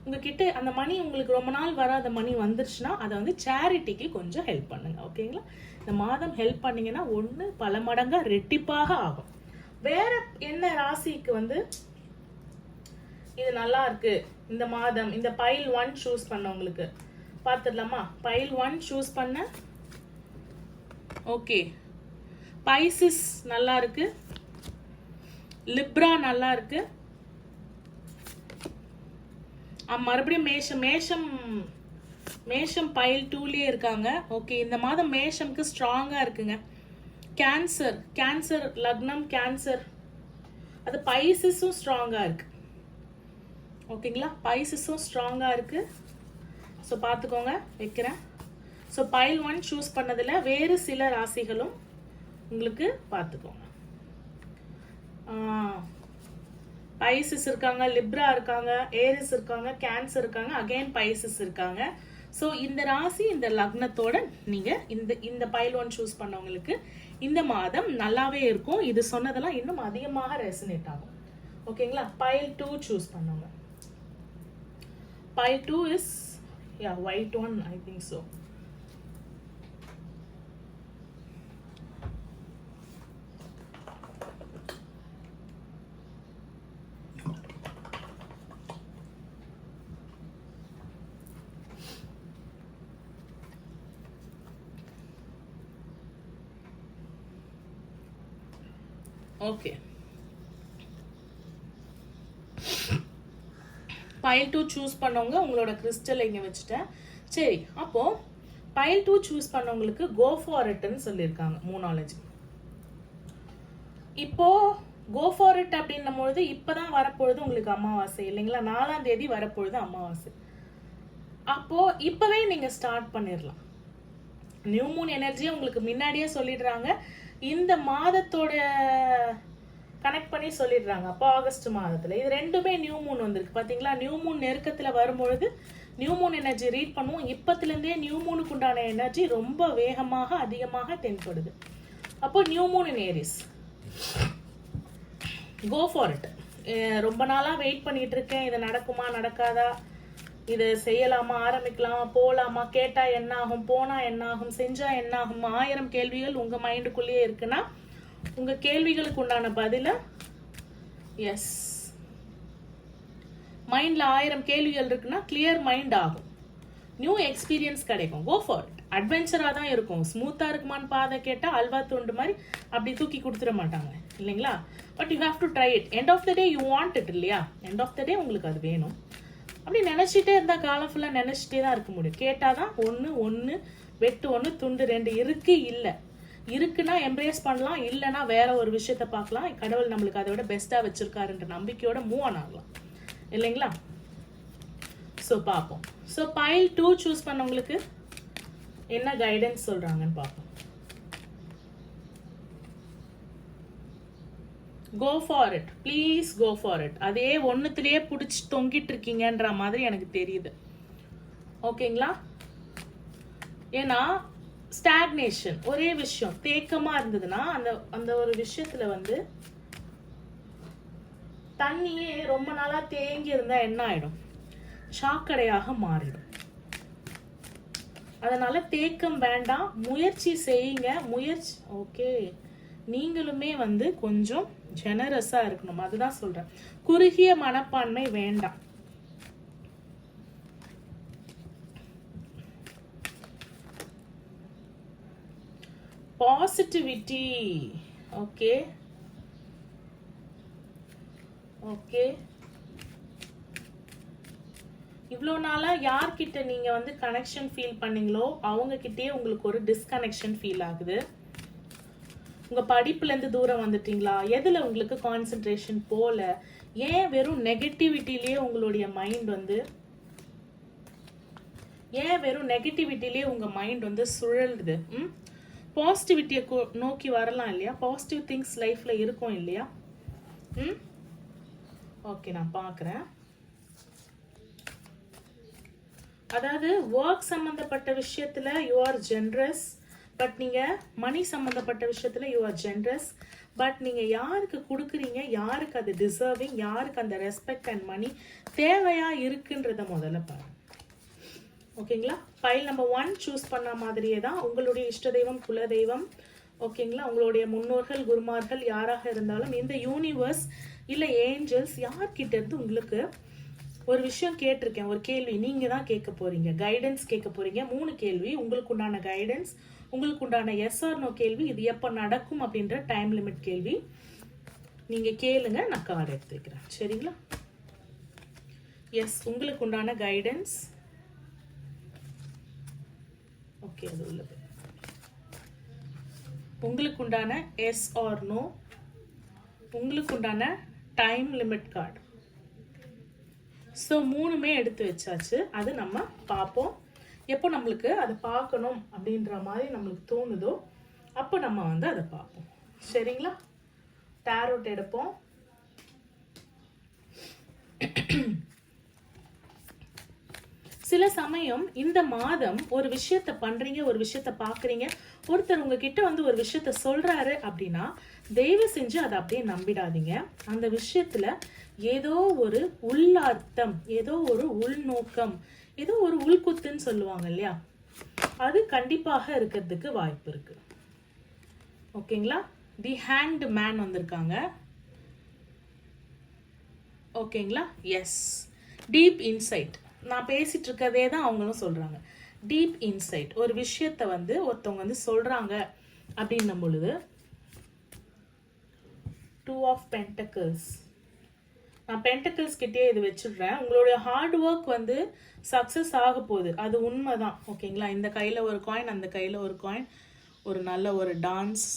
உங்ககிட்ட அந்த மணி உங்களுக்கு ரொம்ப நாள் வராத மணி வந்துருச்சுன்னா அதை வந்து சேரிட்டிக்கு கொஞ்சம் ஹெல்ப் பண்ணுங்க. ஓகேங்களா? இந்த மாதம் ஹெல்ப் பண்ணீங்கன்னா ஒன்று பல மடங்கா ரெட்டிப்பாக ஆகும். வேற என்ன ராசிக்கு வந்து இது நல்லா இருக்கு இந்த மாதம், இந்த பைல் 1 சூஸ் பண்ணவங்களுக்கு பார்த்துடலாமா? பைல் 1 சூஸ் பண்ண ஓகே, பைசிஸ் நல்லா இருக்கு, லிப்ரா நல்லா இருக்கு, மறுபடியும் மேஷம் பைல் 2லயே இருக்காங்க. ஓகே, இந்த மாதம் மேஷம்க்கு ஸ்ட்ராங்கா இருக்குங்க. கேன்சர் லக்னம், கேன்சர், அது பைசிஸும் ஸ்ட்ராங்கா இருக்கு. ஓகேங்களா? பைசிஸும் ஸ்ட்ராங்கா இருக்கு. ஸோ பார்த்துக்கோங்க, வைக்கிறேன். ஸோ பைல் 1 சூஸ் பண்ணதுல வேறு சில ராசிகளும் உங்களுக்கு பார்த்துக்கோங்க. பைசிஸ் இருக்காங்க, லிப்ரா இருக்காங்க, ஏரிஸ் இருக்காங்க, கேன்சர் இருக்காங்க, அகைன் பைசிஸ் இருக்காங்க. ஸோ இந்த ராசி இந்த லக்னத்தோட நீங்க இந்த பைல் 1 சூஸ் பண்ணவங்களுக்கு இந்த மாதம் நல்லாவே இருக்கும். இது சொன்னதெல்லாம் இன்னும் அதிகமாக ரெசனேட் ஆகும். ஓகேங்களா? பைல் 2 சூஸ் பண்ணவங்க, pile 2 is white one, I think so. Okay, file 2 choose பண்ணவங்க உங்களோட கிறிஸ்டல் இங்க வச்சுட்டேன். சரி, அப்போ பைல் 2 சூஸ் பண்ணவங்களுக்கு கோ ஃபார் இட்னு சொல்லியிருக்காங்க 3 இப்போ கோ ஃபார் இட் அப்படின்னும் பொழுது இப்பதான் வரப்பொழுது உங்களுக்கு அமாவாசை இல்லைங்களா? 4ஆம் தேதி வரப்பொழுது அமாவாசை. அப்போ இப்பவே நீங்க ஸ்டார்ட் பண்ணிடலாம். நியூ மூன் எனர்ஜியை உங்களுக்கு முன்னாடியே சொல்லிடுறாங்க, இந்த மாதத்தோட கனெக்ட் பண்ணி சொல்லிடுறாங்க. அப்போ ஆகஸ்ட் மாதத்துல இது ரெண்டுமே நியூ மூன் வந்திருக்கு பாத்தீங்களா? நியூ மூன் நெருக்கத்துல வரும்பொழுது நியூ மூன் எனர்ஜி ரீட் பண்ணுவோம். இப்பத்துல இருந்தே நியூ மூனுக்கு உண்டான எனர்ஜி ரொம்ப வேகமாக அதிகமாக தென்படுது. அப்போ new moon in Aries, go for it. ரொம்ப நாளா வெயிட் பண்ணிட்டு இருக்கேன், இது நடக்குமா நடக்காதா, இது செய்யலாமா, ஆரம்பிக்கலாமா, போலாமா, கேட்டா என்ன ஆகும், போனா என்ன ஆகும், செஞ்சா என்ன ஆகும், 1000 கேள்விகள் உங்க மைண்டுக்குள்ளேயே இருக்குன்னா உங்க கேள்விகளுக்கு உண்டான பதில எஸ், மைண்ட்ல 1000 கேள்விகள் இருக்குன்னா கிளியர் மைண்ட் ஆகும், நியூ எக்ஸ்பீரியன்ஸ் கிடைக்கும். Go for it. அட்வென்ச்சரா தான் இருக்கும். ஸ்மூத்தா இருக்குமான்னு பாதை கேட்டா அல்வா துண்டு மாதிரி அப்படி தூக்கி கொடுத்துட மாட்டாங்க இல்லைங்களா? But you have to try it. End of the day you want it இல்லையா? எண்ட் ஆஃப் த டே உங்களுக்கு அது வேணும். அப்படி நினைச்சிட்டே இருந்தா காலம் ஃபுல்லா நினைச்சிட்டே தான் இருக்க முடியும். கேட்டாதான் ஒன்னு வெட்டு 1 துண்டு 2 இருக்கு. இல்ல இருக்குன்னா எம்ப்ரேஸ் பண்ணலாம், இல்லைன்னா வேற ஒரு விஷயத்த பார்க்கலாம். கடவுள் நம்மளுக்கு அதோட பெஸ்டா வச்சிருக்காருன்ற நம்பிக்கையோட மூவ் ஆன் ஆகலாம். இல்லைங்களா? ஸோ பார்ப்போம். ஸோ பைல் 2 சூஸ் பண்ணவங்களுக்கு என்ன கைடன்ஸ் சொல்றாங்கன்னு பார்ப்போம். Go for it, please go for it. அதே ஒன்றுத்துலேயே பிடிச்சி தொங்கிட்டு இருக்கீங்கன்ற மாதிரி எனக்கு தெரியுது. ஓகேங்களா? ஏன்னா ஸ்டாக்னேஷன், ஒரே விஷயம் தேக்கமா இருந்ததுன்னா அந்த அந்த ஒரு விஷயத்துல வந்து தண்ணியே ரொம்ப நாளா தேங்கி இருந்தா என்ன ஆயிடும்? சாக்கடையாக மாறிடும். அதனால தேக்கம் வேண்டாம், முயற்சி செய்யுங்க. முயற்சி ஓகே, நீங்களுமே வந்து கொஞ்சம் ஜெனரஸா இருக்கணும். அதுதான் சொல்றேன், குறுகிய மனப்பான்மை வேண்டாம். பாசிட்டிவிட்டி. ஓகே ஓகே, இவ்வளோ நாளா யார்கிட்ட நீங்க வந்து கனெக்ஷன் ஃபீல் பண்ணீங்களோ அவங்க கிட்டயே உங்களுக்கு ஒரு டிஸ்கனெக்ஷன் ஃபீல் ஆகுது. உங்க படிப்புல இருந்து தூரம் வந்துட்டீங்களா? எதுல உங்களுக்கு கான்சென்ட்ரேஷன் போல? ஏன் வெறும் நெகட்டிவிட்டிலேயே உங்களுடைய மைண்ட் வந்து, ஏன் வெறும் நெகட்டிவிட்டிலேயே உங்க மைண்ட் வந்து சுழலுது? பாசிட்டிவிட்டியை நோக்கி வரலாம் இல்லையா? பாசிட்டிவ் திங்ஸ் லைஃப்ல இருக்கும் இல்லையா? ஓகே, நான் பார்க்குறேன். அதாவது ஒர்க் சம்பந்தப்பட்ட விஷயத்துல யூ ஆர் ஜென்ரஸ், பட் நீங்க மணி சம்பந்தப்பட்ட விஷயத்துல யூ ஆர் ஜென்ரஸ். பட் நீங்க யாருக்கு கொடுக்குறீங்க, யாருக்கு அது டிசர்விங், யாருக்கு அந்த ரெஸ்பெக்ட் அண்ட் மணி தேவையா இருக்குன்றத முதல்ல பாருங்க. ஓகேங்களா? ஃபைல் நம்பர் 1 சூஸ் பண்ண மாதிரியே தான் உங்களுடைய இஷ்ட தெய்வம், குல தெய்வம், ஓகேங்களா, உங்களுடைய முன்னோர்கள், குருமார்கள் யாராக இருந்தாலும் இந்த யூனிவர்ஸ் இல்லை ஏஞ்சல்ஸ் யார்கிட்ட இருந்து உங்களுக்கு ஒரு விஷயம் கேட்டிருக்கேன், ஒரு கேள்வி நீங்க தான் கேட்க போறீங்க, கைடன்ஸ் கேட்க போறீங்க. 3 கேள்வி உங்களுக்கு உண்டான கைடன்ஸ், உங்களுக்கு உண்டான எஸ் ஆர் நோ கேள்வி, இது எப்போ நடக்கும் அப்படின்ற டைம் லிமிட் கேள்வி. நீங்க கேளுங்க, நான் கார்டு எடுத்து வைக்கிறேன். சரிங்களா? எஸ், உங்களுக்கு உண்டான கைடன்ஸ். ஓகே, அது உள்ளது. உங்களுக்கு உண்டான எஸ் ஆர் நோ, உங்களுக்கு உண்டான டைம் லிமிட் கார்டு. ஸோ 3மே எடுத்து வச்சாச்சு. அது நம்ம பார்ப்போம். எப்போ நம்மளுக்கு அதை பார்க்கணும் அப்படின்ற மாதிரி நம்மளுக்கு தோணுதோ அப்போ நம்ம வந்து அதை பார்ப்போம். சரிங்களா? டேரோட் எடுப்போம். சில சமயம் இந்த மாதம் ஒரு விஷயத்த பண்றீங்க, ஒரு விஷயத்த பாக்குறீங்க, ஒருத்தர் உங்ககிட்ட வந்து ஒரு விஷயத்த சொல்றாரு அப்படின்னா தயவு செஞ்சு அதை அப்படியே நம்பிடாதீங்க. அந்த விஷயத்துல ஏதோ ஒரு உள்ளார்த்தம், ஏதோ ஒரு உள்நோக்கம், ஏதோ ஒரு உள்குத்துன்னு சொல்லுவாங்க இல்லையா, அது கண்டிப்பாக இருக்கிறதுக்கு வாய்ப்பு இருக்கு. ஓகேங்களா? தி ஹேங்க்டு மேன் வந்திருக்காங்க. ஓகேங்களா? Yes, deep insight. நான் பேசிட்டு இருக்கதே தான் அவங்களும் சொல்றாங்க. டீப் இன்சைட், ஒரு விஷயத்த வந்து ஒருத்தவங்க வந்து சொல்றாங்க அப்படின்னும் பொழுது 2 ஆஃப் பென்டக்கிள்ஸ். நான் பென்டக்கிள்ஸ் கிட்டே இது வச்சிடுறேன். உங்களுடைய ஹார்ட் ஒர்க் வந்து சக்சஸ் ஆக போகுது, அது உண்மைதான். ஓகேங்களா? இந்த கையில ஒரு காயின், அந்த கையில ஒரு காயின், ஒரு நல்ல ஒரு டான்ஸ்.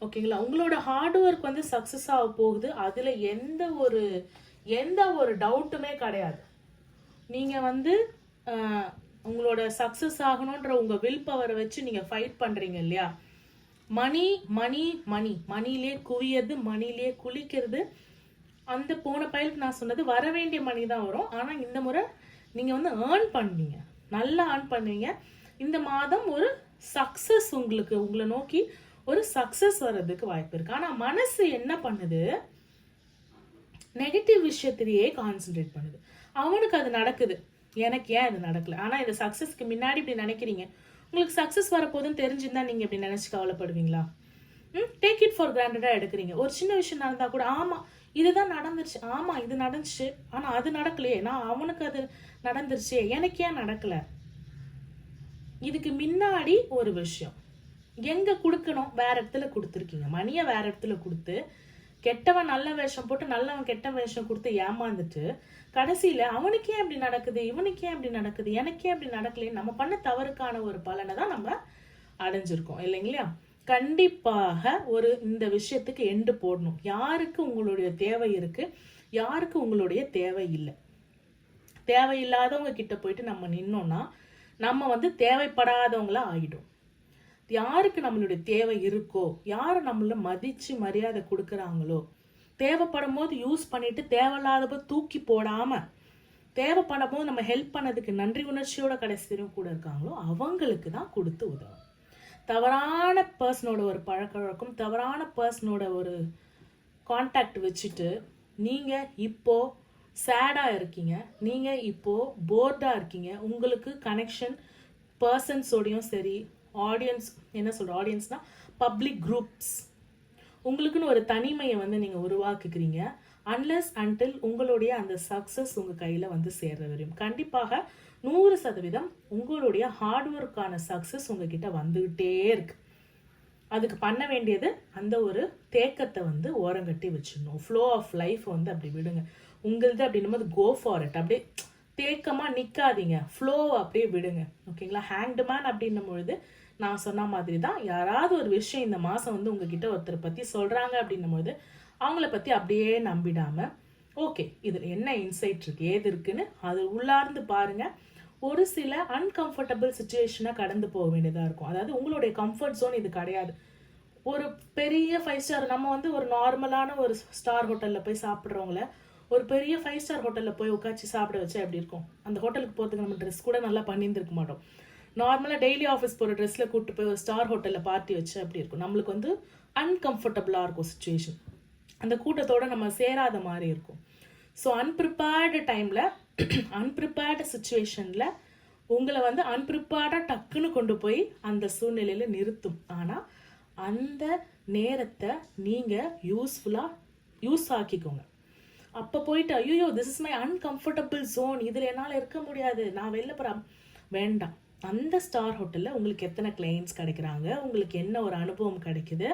ஓகேங்களா? உங்களோட ஹார்ட் ஒர்க் வந்து சக்சஸ் ஆக போகுது. அதுல எந்த ஒரு டவுட்டுமே கிடையாது. நீங்க வந்து உங்களோட சக்சஸ் ஆகணுன்ற உங்க வில் பவரை வச்சு நீங்க ஃபைட் பண்றீங்க இல்லையா? மணி மணி மணி, மணிலே குவியது, மணிலே குளிக்கிறது. அந்த போன பயிலுக்கு நான் சொன்னது வர வேண்டிய மணி தான் வரும். ஆனா இந்த முறை நீங்க வந்து ஏர்ன் பண்ணுவீங்க, நல்லா ஏர்ன் பண்ணுவீங்க. இந்த மாதம் ஒரு சக்சஸ் உங்களுக்கு, உங்களை நோக்கி ஒரு சக்சஸ் வர்றதுக்கு வாய்ப்பு இருக்கு. ஆனா மனசு என்ன பண்ணுது? நெகட்டிவ் விஷயத்திலேயே கான்சென்ட்ரேட் பண்ணுது. அவனுக்கு அது நடக்குது, எனக்கு ஏன் அது நடக்கல? ஆனா இந்த சக்சஸ்க்கு முன்னாடி இப்படி நினைக்கிறீங்க. உங்களுக்கு சக்சஸ் வரப்போதுன்னு தெரிஞ்சிருந்தா நீங்க இப்படி நினைச்சு கவலைப்படுவீங்களா? டேக் இட் ஃபார் கிராண்டடா எடுக்கிறீங்க. ஒரு சின்ன விஷயம் நடந்தா கூட ஆமா இதுதான் நடந்துருச்சு, ஆமா இது நடந்துச்சு, ஆனா அது நடக்கலையே, நான் அவனுக்கு அது நடந்துருச்சு, எனக்கு ஏன் நடக்கல? இதுக்கு முன்னாடி ஒரு விஷயம் எங்க கொடுக்கணும், வேற இடத்துல கொடுத்துருக்கீங்க. மணியை வேற இடத்துல கொடுத்து கெட்டவன் நல்ல வேஷம் போட்டு நல்லவன் கெட்ட வேஷம் கொடுத்து ஏமாந்துட்டு கடைசியில அவனுக்கே அப்படி நடக்குது, இவனுக்கே அப்படி நடக்குது, எனக்கே அப்படி நடக்கலையே, நம்ம பண்ண தவறுக்கான ஒரு பலனை தான் நம்ம அடைஞ்சிருக்கோம் இல்லைங்களா? கண்டிப்பாக ஒரு இந்த விஷயத்துக்கு எண்டு போடணும். யாருக்கு உங்களுடைய தேவை இருக்கு, யாருக்கு உங்களுடைய தேவை இல்லை. தேவையில்லாதவங்க கிட்ட போயிட்டு நம்ம நின்னோம்னா நம்ம வந்து தேவைப்படாதவங்களா ஆகிடும். யாருக்கு நம்மளுடைய தேவை இருக்கோ, யார் நம்மள மதிச்சு மரியாதை கொடுக்குறாங்களோ, தேவைப்படும் போது யூஸ் பண்ணிட்டு தேவையில்லாத தூக்கி போடாம, தேவைப்படும் போது நம்ம ஹெல்ப் பண்ணதுக்கு நன்றி உணர்ச்சியோட கடைசியும் கூட இருக்காங்களோ அவங்களுக்கு தான் கொடுத்து உதவும். தவறான பர்சனோட ஒரு பழக்க வழக்கம், தவறான பர்சனோட ஒரு கான்டாக்ட் வச்சுட்டு நீங்க இப்போ சேடா இருக்கீங்க, நீங்க இப்போ போர்டா இருக்கீங்க, உங்களுக்கு கனெக்ஷன் பர்சன்ஸோடையும் சரி, ஆடியன்ஸ் என்ன சொல்ற ஆடியன்ஸ்னா பப்ளிக் குரூப்ஸ், உங்களுக்குன்னு ஒரு தனிமையை வந்து நீங்க உருவாக்குறீங்க. அன்லெஸ் அன்டில் உங்களுடைய அந்த சக்சஸ் உங்க கையில வந்து சேர்ற வரையும் கண்டிப்பாக 100% உங்களுடைய ஹார்ட் ஒர்க்கான சக்சஸ் உங்ககிட்ட வந்துகிட்டே இருக்கு. அதுக்கு பண்ண வேண்டியது அந்த ஒரு தேக்கத்தை வந்து ஓரங்கட்டி வச்சிடணும். ஃப்ளோ ஆஃப் லைஃப் வந்து அப்படி விடுங்க. உங்களது அப்படின்னும் போது கோ ஃபார் இட். அப்படியே தேக்கமா நிக்காதீங்க, ஃப்ளோ அப்படியே விடுங்க. ஓகேங்களா? ஹேங்டு மேன் அப்படின்னும் பொழுது நான் சொன்ன மாதிரி தான், யாராவது ஒரு விஷயம் இந்த மாசம் வந்து உங்ககிட்ட ஒருத்தர் பத்தி சொல்றாங்க அப்படின்னும் பொழுது அவங்கள பத்தி அப்படியே நம்பிடாம, ஓகே இதுல என்ன இன்சைட் இருக்கு, ஏது இருக்குன்னு அது உள்ளார்ந்து பாருங்க. ஒரு சில அன்கம்ஃபர்டபுள் சுச்சுவேஷனை கடந்து போக வேண்டியதா இருக்கும். அதாவது உங்களுடைய கம்ஃபர்ட் ஜோன் இது கிடையாது. ஒரு பெரிய 5 ஸ்டார், நம்ம வந்து ஒரு நார்மலான ஒரு ஸ்டார் ஹோட்டல்ல போய் சாப்பிட்றவங்கள ஒரு பெரிய 5 ஸ்டார் ஹோட்டல்ல போய் உட்காந்து சாப்பிட வச்சா எப்படி இருக்கும்? அந்த ஹோட்டலுக்கு போறதுக்கு நம்ம ட்ரெஸ் கூட நல்லா பண்ணியிருந்திருக்க மாட்டோம். நார்மலா டெய்லி ஆஃபீஸ் போற ட்ரெஸ்ல கூப்பிட்டு போய் ஒரு ஸ்டார் ஹோட்டல்ல பார்ட்டி வச்சு அப்படி இருக்கும். நம்மளுக்கு வந்து அன்கம்ஃபர்டபுளா இருக்கும் சுச்சுவேஷன், அந்த கூட்டத்தோட நம்ம சேராத மாதிரி இருக்கும். ஸோ அன்ப்ரிப்பேர்டு டைம்ல அன்ப்ரிப்பேர்டு சுச்சுவேஷன்ல உங்களை வந்து அன்ப்ரிப்பேர்டா டக்குன்னு கொண்டு போய் அந்த சூழ்நிலையில நிறுத்தும். ஆனா அந்த நேரத்தை நீங்க யூஸ்ஃபுல்லா யூஸ் ஆக்கிக்கோங்க. அப்போ போயிட்டு ஐயோ this is my uncomfortable zone, இதில் என்னால் இருக்க முடியாது, நான் வெளில போகிறேன், வேண்டாம். அந்த ஸ்டார் ஹோட்டலில் உங்களுக்கு எத்தனை கிளைண்ட்ஸ் கிடைக்கிறாங்க, உங்களுக்கு என்ன ஒரு அனுபவம் கிடைக்குது,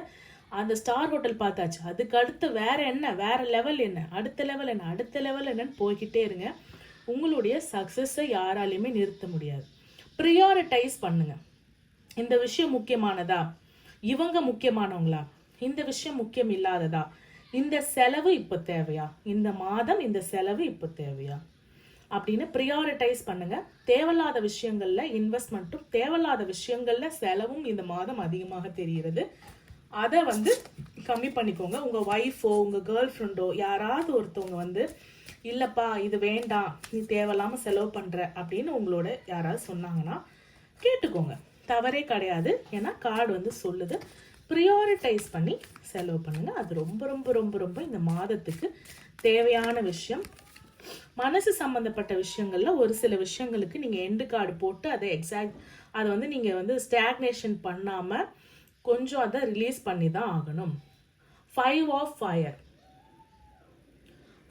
அந்த ஸ்டார் ஹோட்டல் பார்த்தாச்சு, அதுக்கு அடுத்து வேற என்ன, வேற லெவல் என்ன, அடுத்த லெவல் என்ன, அடுத்த லெவல் என்னன்னு போய்கிட்டே இருங்க. உங்களுடைய சக்ஸஸை யாராலையுமே நிறுத்த முடியாது. ப்ரியாரிட்டைஸ் பண்ணுங்க. இந்த விஷயம் முக்கியமானதா, இவங்க முக்கியமானவங்களா, இந்த விஷயம் முக்கியம் இல்லாததா, இந்த செலவு இப்போ தேவையா, இந்த மாதம் இந்த செலவு இப்போ தேவையா அப்படின்னு ப்ரியாரிட்டைஸ் பண்ணுங்க. தேவையில்லாத விஷயங்கள்ல இன்வெஸ்ட்மெண்ட்டும் தேவையில்லாத விஷயங்கள்ல செலவும் இந்த மாதம் அதிகமாக தெரிகிறது. அதை வந்து கம்மி பண்ணிக்கோங்க. உங்க ஒய்ஃபோ உங்க கேர்ள் ஃப்ரெண்டோ யாராவது ஒருத்தவங்க வந்து இல்லப்பா இது வேண்டாம், நீ தேவையில்லாம செலவு பண்ற அப்படின்னு உங்களோட யாராவது சொன்னாங்கன்னா கேட்டுக்கோங்க, தவறே கிடையாது. ஏன்னா கார்டு வந்து சொல்லுது ப்ரியாரிட்டைஸ் பண்ணி செலவு பண்ணுங்க. அது ரொம்ப ரொம்ப ரொம்ப ரொம்ப இந்த மாதத்துக்கு தேவையான விஷயம். மனசு சம்பந்தப்பட்ட விஷயங்கள்ல ஒரு சில விஷயங்களுக்கு நீங்க எண்டு கார்டு போட்டு அதை வந்து நீங்க வந்து ஸ்டாக்னேஷன் பண்ணாம கொஞ்சம் அதை ரிலீஸ் பண்ணி தான் ஆகணும். 5 ஆஃப் ஃபயர்,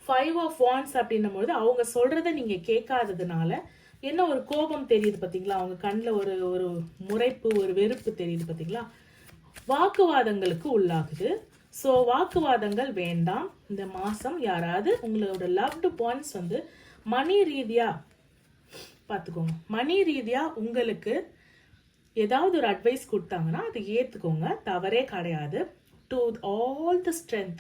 5 ஆஃப் வாண்ட்ஸ் அப்படின்னும் போது அவங்க சொல்றதை நீங்க கேட்காததுனால என்ன ஒரு கோபம் தெரியுது பார்த்தீங்களா, அவங்க கண்ணில் ஒரு ஒரு முறைப்பு ஒரு வெறுப்பு தெரியுது பார்த்தீங்களா, வாக்குவாதங்களுக்கு உள்ளாகுது. ஸோ வாக்குவாதங்கள் வேண்டாம் இந்த மாசம். யாராவது உங்களோட லவ்டு பாயிண்ட்ஸ் வந்து மணி ரீதியா பார்த்துக்கோங்க, மணி ரீதியா உங்களுக்கு ஏதாவது ஒரு அட்வைஸ் கொடுத்தாங்கன்னா அது ஏற்றுக்கோங்க, தவறே கிடையாது. டு ஆல் த ஸ்ட்ரென்த்,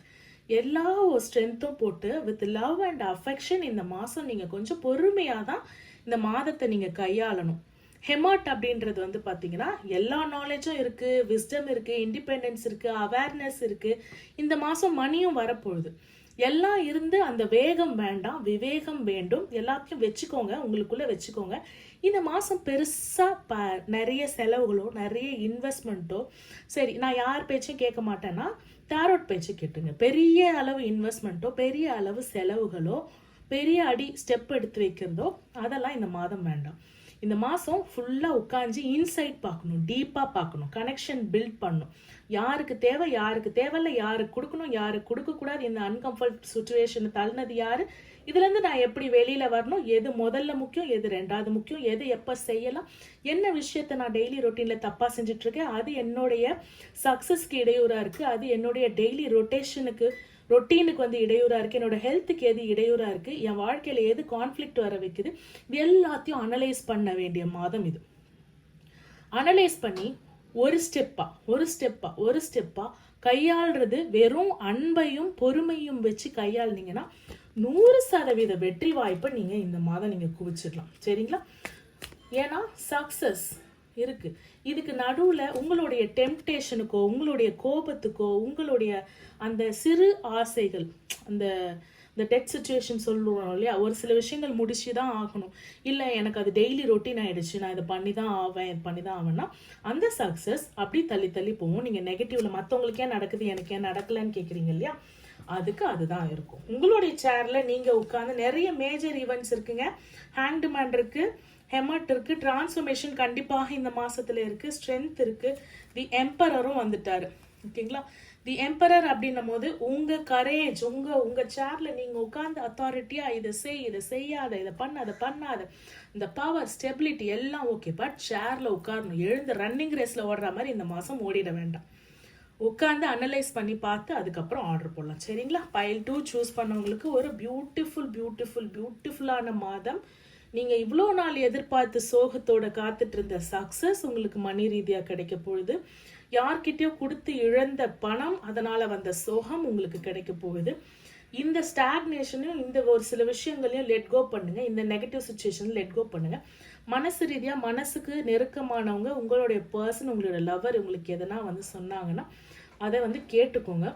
எல்லா ஒரு ஸ்ட்ரென்த்தும் போட்டு வித் லவ் அண்ட் அஃபெக்ஷன் இந்த மாதம் நீங்கள் கொஞ்சம் பொறுமையாக தான் இந்த மாதத்தை நீங்கள் கையாளணும். ஹெமாட் அப்படின்றது வந்து பார்த்தீங்கன்னா எல்லா நாலேஜும் இருக்குது, விஸ்டம் இருக்குது, இண்டிபெண்டன்ஸ் இருக்குது, அவேர்னஸ் இருக்குது. இந்த மாதம் மணியும் வரப்போகுது. எல்லாம் இருந்து அந்த வேகம் வேண்டாம், விவேகம் வேண்டும். எல்லாத்தையும் வச்சுக்கோங்க, உங்களுக்குள்ளே வச்சுக்கோங்க. இந்த மாதம் பெருசாக நிறைய செலவுகளோ நிறைய இன்வெஸ்ட்மெண்ட்டோ, சரி நான் யார் பேச்சும் கேட்க மாட்டேன்னா டாரோட் பேச்சு கேட்டுங்க. பெரிய அளவு இன்வெஸ்ட்மெண்ட்டோ பெரிய அளவு செலவுகளோ பெரிய அடி ஸ்டெப் எடுத்து வைக்கிறதோ அதெல்லாம் இந்த மாதம் வேண்டாம். இந்த மாதம் ஃபுல்லாக உட்காந்து இன்சைட் பார்க்கணும், டீப்பாக பார்க்கணும், கனெக்ஷன் பில்ட் பண்ணணும். யாருக்கு தேவை யாருக்கு தேவையில்லை, யாருக்கு கொடுக்கணும் யாருக்கு கொடுக்கக்கூடாது, இந்த அன்கம்ஃபர்ட் சுச்சுவேஷனை தள்ளினது யாரு, இதுலேருந்து நான் எப்படி வெளியில் வரணும், எது முதல்ல முக்கியம் எது ரெண்டாவது முக்கியம், எது எப்போ செய்யலாம், என்ன விஷயத்த நான் டெய்லி ரொட்டீனில் தப்பாக செஞ்சிட்ருக்கேன், அது என்னுடைய சக்ஸஸ்க்கு இடையூறாக இருக்குது, அது என்னுடைய டெய்லி ரொட்டீனுக்கு வந்து இடையூறாக இருக்குது, என்னோட ஹெல்த்துக்கு எது இடையூறாக இருக்குது, என் வாழ்க்கையில் எது கான்ஃப்ளிக்ட் வர வைக்குது, இது எல்லாத்தையும் அனலைஸ் பண்ண வேண்டிய மாதம் இது. அனலைஸ் பண்ணி ஒரு ஸ்டெப்பா கையாளுறது, வெறும் அன்பையும் பொறுமையும் வச்சு கையாளுனீங்கன்னா 100% வெற்றி வாய்ப்பை நீங்கள் இந்த மாதம் நீங்கள் குவிச்சிடலாம். சரிங்களா? ஏன்னா சக்ஸஸ் இருக்கு. இதுக்கு நடுவில் உங்களுடைய டெம்ப்டேஷனுக்கோ உங்களுடைய கோபத்துக்கோ உங்களுடைய அந்த சிறு ஆசைகள், அந்த இந்த டெட் சுச்சுவேஷன் சொல்லுவோம் இல்லையா, ஒரு சில விஷயங்கள் முடிச்சு தான் ஆகணும், இல்லை எனக்கு அது டெய்லி ரொட்டீன் ஆகிடுச்சு, நான் இதை பண்ணி தான் ஆவேன், இது பண்ணி தான் ஆவேன்னா அந்த சக்ஸஸ் அப்படி தள்ளி தள்ளி போகும். நீங்கள் நெகட்டிவில் மற்றவங்களுக்கு ஏன் நடக்குது எனக்கு ஏன் நடக்கலைன்னு கேட்குறீங்க இல்லையா, அதுக்கு அதுதான் இருக்கும். உங்களுடைய சேரில் நீங்கள் உட்காந்து நிறைய மேஜர் ஈவெண்ட்ஸ் இருக்குங்க. ஹேண்ட் மேன் இருக்குது, ஹெமட் இருக்கு, டிரான்ஸ்ஃபர்மேஷன் கண்டிப்பாக இந்த மாசத்துல இருக்கு, ஸ்ட்ரென்த் இருக்கு, தி எம்பரரும் வந்துட்டாரு. ஓகேங்களா? தி எம்பரர் அப்படின்னும் போது உங்க கரேஜ், உங்க சேர்ல நீங்க உட்கார்ந்து அத்தாரிட்டியா இதை செய்யாத, இதை பண்ணாத, இந்த பவர் ஸ்டெபிலிட்டி எல்லாம் ஓகே. பட் சேர்ல உட்காரணும். எழுந்து ரன்னிங் ரேஸ்ல ஓடுற மாதிரி இந்த மாசம் ஓடிட வேண்டாம். உட்காந்து அனலைஸ் பண்ணி பார்த்து அதுக்கப்புறம் ஆர்டர் போடலாம். சரிங்களா? பைல் 2 சூஸ் பண்ணவங்களுக்கு ஒரு பியூட்டிஃபுல்லான மாதம். நீங்கள் இவ்வளோ நாள் எதிர்பார்த்து சோகத்தோட காத்துட்டு இருந்த சக்ஸஸ் உங்களுக்கு மணி ரீதியாக கிடைக்க போகுது. யார்கிட்டயோ கொடுத்து இழந்த பணம், அதனால் வந்த சோகம் உங்களுக்கு கிடைக்க போகுது. இந்த ஸ்டாக்னேஷனையும் இந்த ஒரு சில விஷயங்களையும் லெட் கோ பண்ணுங்க. இந்த நெகட்டிவ் சுச்சுவேஷன் லெட் கோ பண்ணுங்க. மனசு ரீதியாக மனசுக்கு நெருக்கமானவங்க, உங்களுடைய பர்சன், உங்களோட லவர் உங்களுக்கு எதனா சொன்னாங்கன்னா அதை கேட்டுக்கோங்க.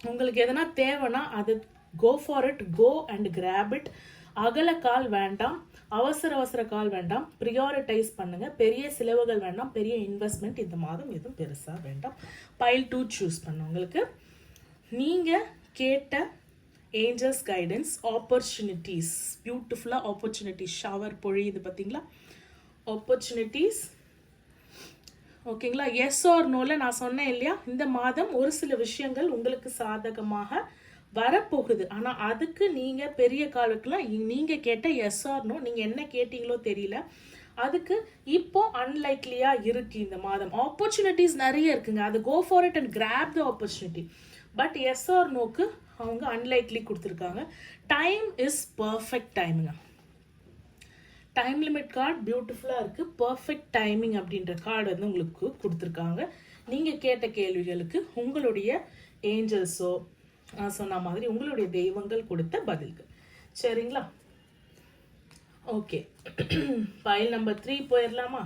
உங்களுக்கு எதனா தேவைன்னா அது go for it, go and grab it. அகல கால் வேண்டாம், அவசர கால் வேண்டாம், ப்ரியாரிட்டைஸ் பண்ணுங்க. பெரிய செலவுகள் வேண்டாம், பெரிய இன்வெஸ்ட்மெண்ட் இந்த மாதம் எதுவும் பெருசாக வேண்டாம். பைல் 2 சூஸ் பண்ணவங்களுக்கு நீங்கள் கேட்ட ஏஞ்சல்ஸ் கைடன்ஸ், ஆப்பர்ச்சுனிட்டிஸ், பியூட்டிஃபுல்லாக ஆப்பர்ச்சுனிட்டிஸ் ஷவர் பொழியுது பார்த்தீங்களா, ஆப்பர்ச்சுனிட்டிஸ். ஓகேங்களா? எஸ் ஆர் நோல நான் சொன்னேன் இல்லையா, இந்த மாதம் ஒரு சில விஷயங்கள் உங்களுக்கு சாதகமாக வரப்போகுது. ஆனால் அதுக்கு நீங்கள் பெரிய காலுக்குலாம் நீங்கள் கேட்ட எஸ் ஆர் நோ, நீங்கள் என்ன கேட்டீங்களோ தெரியல, அதுக்கு இப்போ அன்லைக்லியாக இருக்கு இந்த மாதம். ஆப்பர்ச்சுனிட்டிஸ் நிறைய இருக்குங்க, அது go for it and grab the opportunity. But yes or நோக்கு அவங்க அன்லைக்லி கொடுத்துருக்காங்க. டைம் இஸ் பர்ஃபெக்ட் டைமுங்க. டைம் லிமிட் கார்டு பியூட்டிஃபுல்லாக இருக்குது. பர்ஃபெக்ட் டைமிங் அப்படின்ற கார்டு உங்களுக்கு கொடுத்துருக்காங்க. நீங்கள் கேட்ட கேள்விகளுக்கு உங்களுடைய ஏஞ்சல்ஸோ சொன்ன மாதிரி உங்களுடைய தெய்வங்கள் கொடுத்த பதில்கள். சரிங்களா? ஓகே, பைல் நம்பர் 3 போயிடலாமா?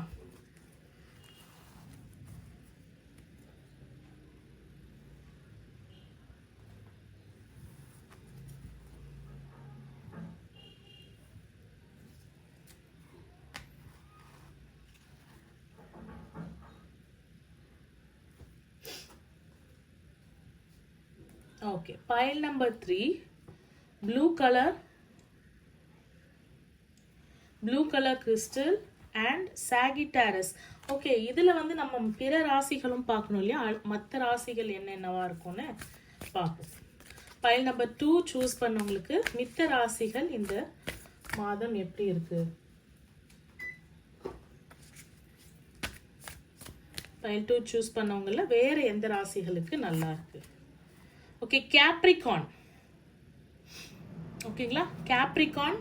Okay, pile number 3 blue colour crystal and Sagittarius. Okay, இதில் நம்ம பிற ராசிகளும் பார்க்கணும் இல்லையா, மற்ற ராசிகள் என்னென்னவா இருக்கும்னு பார்ப்போம். பைல் நம்பர் 2 சூஸ் பண்ணவங்களுக்கு மித்த ராசிகள் இந்த மாதம் எப்படி இருக்கு. பைல் 2 சூஸ் பண்ணவங்கள வேற எந்த ராசிகளுக்கு நல்லா இருக்கு. Okay, Capricorn. ஓகேங்களா? கேப்ரிகான்,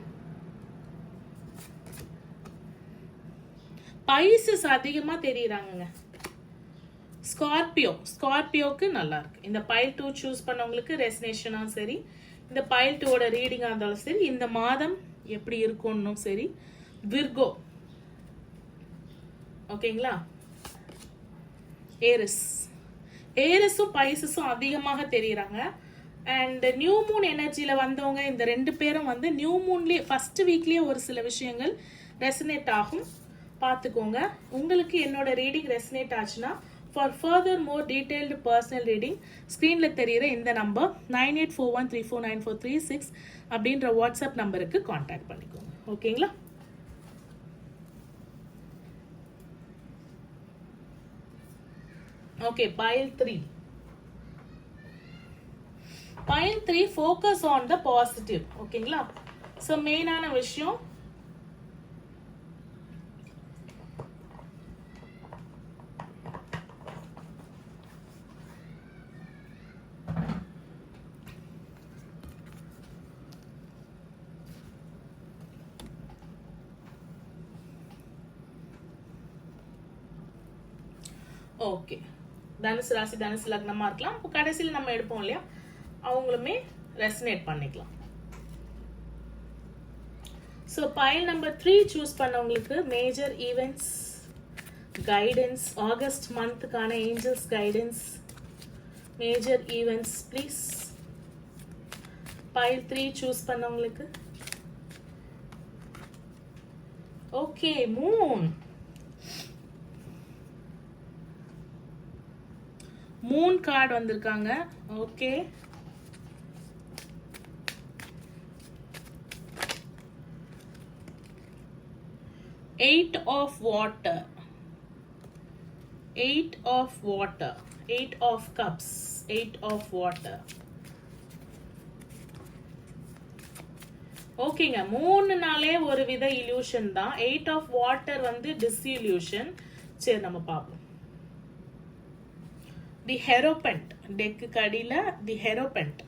பைசஸ் அதிகமாக தெரியுறாங்க. ஸ்கார்பியோக்கு நல்லா இருக்கு. இந்த பைல் 2 சூஸ் பண்ணவங்களுக்கு ரெசனேஷனாக சரி, இந்த பைல் 2ஓட ரீடிங்காக இருந்தாலும் சரி, இந்த மாதம் எப்படி இருக்கும்னும் சரி. விர்கோ, ஓகேங்களா? ஏரிஸும் பைசஸும் அதிகமாக தெரியுறாங்க. அண்ட் நியூ மூன் எனர்ஜியில் வந்தவங்க இந்த 2 பேரும் நியூ மூன்லேயே ஃபர்ஸ்ட் வீக்லேயே ஒரு சில விஷயங்கள் ரெசனேட் ஆகும், பார்த்துக்கோங்க. உங்களுக்கு என்னோட ரீடிங் ரெசனேட் ஆச்சுன்னா for further more detailed personal reading ஸ்க்ரீனில் தெரிகிற இந்த நம்பர் 9841349436 அப்படின்ற வாட்ஸ்அப் நம்பருக்கு கான்டாக்ட் பண்ணிக்கோங்க. ஓகேங்களா? Okay, pile 3 focus on the positive. ஓகேங்களா? ஸோ மெயினான விஷயம் ஓகே, தனுசு ராசி தனுசு லக்னமாக இருக்கலாம். இப்போ கடைசியில் நம்ம எடுப்போம் இல்லையா, அவங்களுமே ரெசனேட் பண்ணிக்கலாம். ஸோ pile number 3 சூஸ் பண்ணவங்களுக்கு மேஜர் ஈவெண்ட்ஸ் கைடன்ஸ் ஆகஸ்ட் மந்த்துக்கான angels guidance major events please. pile 3 choose பண்ணவங்களுக்கு ஓகே. மூன் கார்டு வந்திருக்காங்க. Okay, Eight of water, Eight of water, Eight of cups, Eight of water. ஓகேங்க, 3 நாளே ஒரு வித இல்யூஷன் தான். 8 of water வந்து டிஸ்இல்யூஷன். சரி, நம்ம பார்ப்போம். தி ஹெரோபென்ட் டெக்கு கடியில தி ஹெரோபென்ட்.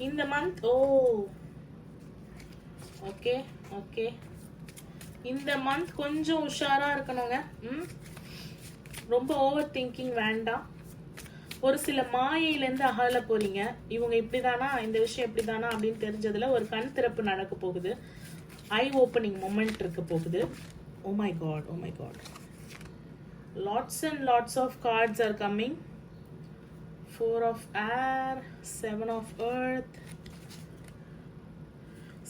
இந்த மந்த் ஓகே ஓகே, இந்த மந்த் கொஞ்சம் உஷாரா இருக்கணுங்க. ரொம்ப ஓவர் திங்கிங் வேண்டாம். ஒரு சில மாயையிலேருந்து அகல போறீங்க. இவங்க இப்படிதானா, இந்த விஷயம் இப்படிதானா அப்படின்னு தெரிஞ்சதுல ஒரு கண் திறப்பு நடக்க போகுது. ஐ ஓப்பனிங் மொமெண்ட் இருக்க போகுது. Oh my god, oh my god. Lots and lots of cards are coming. 4 of air, 7 of earth,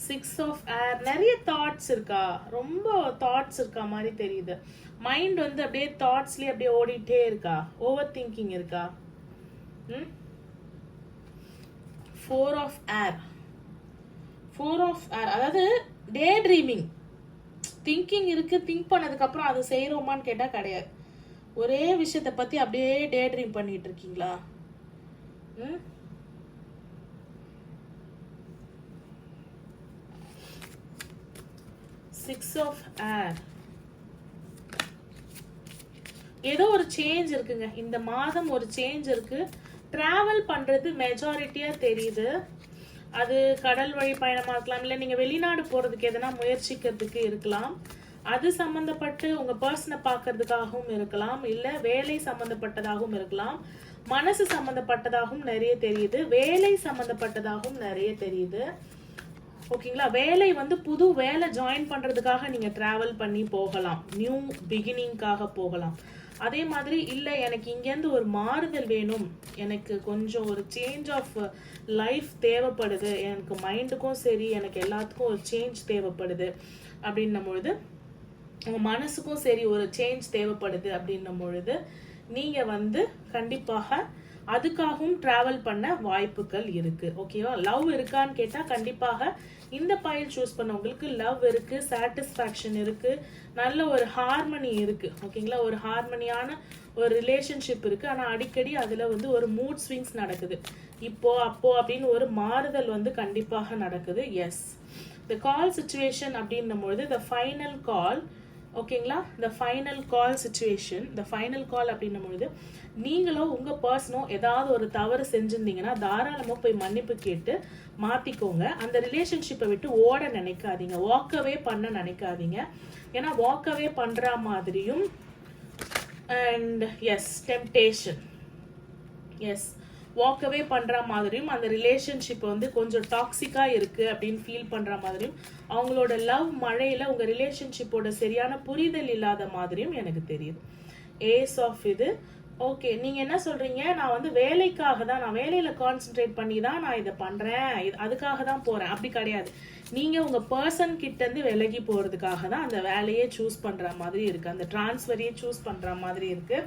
6 of air. நிறைய தாட்ஸ் இருக்கா, ரொம்ப தாட்ஸ் இருக்கா மாதிரி தெரியுது. மைண்ட் வந்து அப்படியே தாட்ஸ்லயே அப்படியே ஓடிட்டே இருக்கா, ஓவர் திங்கிங் இருக்கா. 4 of air, 4 of air, அதாவது டே ட்ரீமிங். திங்கிங் இருக்கு, திங்க் பண்ணதுக்கு அப்புறம் அதை செய்யறோமான்னு கேட்டா கிடையாது. ஒரே விஷயத்தை பத்தி அப்படியே டே ட்ரீம் பண்ணிட்டு இருக்கீங்களா? 6 of air. ஏதோ ஒரு சேஞ்ச் இருக்குங்க இந்த மாதம், ஒரு சேஞ்ச் இருக்கு. டிராவல் பண்றது மெஜாரிட்டியா தெரியுது. அது கடல் வழி பயணமா இருக்கலாம், இல்ல நீங்க வெளிநாடு போறதுக்கு எதனா முயற்சிக்கிறதுக்கு இருக்கலாம். அது சம்பந்தப்பட்டு உங்க பர்சனை பாக்குறதுக்காகவும் இருக்கலாம், இல்ல வேலை சம்பந்தப்பட்டதாகவும் இருக்கலாம், மனசு சம்பந்தப்பட்டதாகவும் நிறைய தெரியுது, வேலை சம்பந்தப்பட்டதாகவும் நிறைய தெரியுது. ஓகேங்களா? வேலை வந்து புது வேலை ஜாயின் பண்றதுக்காக நீங்க டிராவல் பண்ணி போகலாம், நியூ பிகினிங்காக போகலாம். அதே மாதிரி இல்ல எனக்கு இங்கேருந்து ஒரு மாறுதல் வேணும், எனக்கு கொஞ்சம் ஒரு சேஞ்ச் ஆஃப் லைஃப் தேவைப்படுது, எனக்கு மைண்டுக்கும் சரி எனக்கு எல்லாத்துக்கும் ஒரு சேஞ்ச் தேவைப்படுது அப்படின்னும் பொழுது, உங்க மனசுக்கும் சரி ஒரு சேஞ்ச் தேவைப்படுது அப்படின்னும் பொழுது நீங்க வந்து கண்டிப்பாக அதுக்காகவும் டிராவல் பண்ண வாய்ப்புகள் இருக்கு. ஓகேவா? லவ் இருக்கான்னு கேட்டா கண்டிப்பாக இந்த பைல் சூஸ் பண்ணவங்களுக்கு லவ் இருக்கு, சாட்டிஸ்ஃபேக்ஷன் இருக்கு, நல்ல ஒரு ஹார்மனி இருக்கு. ஓகேங்களா? ஒரு ஹார்மனியான ஒரு ரிலேஷன்ஷிப் இருக்கு. ஆனா அடிக்கடி அதுல வந்து ஒரு மூட் ஸ்விங்ஸ் நடக்குது. இப்போ அப்போ அப்படின்னு ஒரு மாறுதல் வந்து கண்டிப்பாக நடக்குது. எஸ், த கால் சிச்சுவேஷன் அப்படின்னும் பொழுது த ஃபைனல் கால். ஓகேங்களா? The final call situation, the final call அப்படின்னும் பொழுது நீங்களோ உங்க பர்சனோ ஏதாவது ஒரு தவறு செஞ்சிருந்தீங்கன்னா தாராளமா போய் மன்னிப்பு கேட்டு மாத்திக்கோங்க. அந்த ரிலேஷன்ஷிப்பை விட்டு ஓட நினைக்காதீங்க, வாக்கவே பண்ண நினைக்காதீங்க. ஏன்னா வாக்கவே பண்ற மாதிரியும் அண்ட் எஸ் டெம்டேஷன், எஸ் வாக்கவே பண்ற மாதிரியும் அந்த ரிலேஷன்ஷிப் வந்து கொஞ்சம் டாக்ஸிக்கா இருக்கு அப்படின்னு ஃபீல் பண்ற மாதிரியும், அவங்களோட லவ் மழையில உங்க ரிலேஷன்ஷிப்போட சரியான புரிதல் இல்லாத மாதிரியும் எனக்கு தெரியுது. ஏஸ் ஆஃப் இது. ஓகே, நீங்க என்ன சொல்றீங்க, நான் வந்து வேலைக்காக தான், நான் வேலையில கான்சென்ட்ரேட் பண்ணி தான் நான் இதை பண்றேன், அதுக்காக தான் போறேன். அப்படி கிடையாது. நீங்க உங்க பர்சன் கிட்ட இருந்து விலகி போறதுக்காக தான் அந்த வேலையே சூஸ் பண்ற மாதிரி இருக்கு, அந்த டிரான்ஸ்ஃபரையே சூஸ் பண்ற மாதிரி இருக்கு.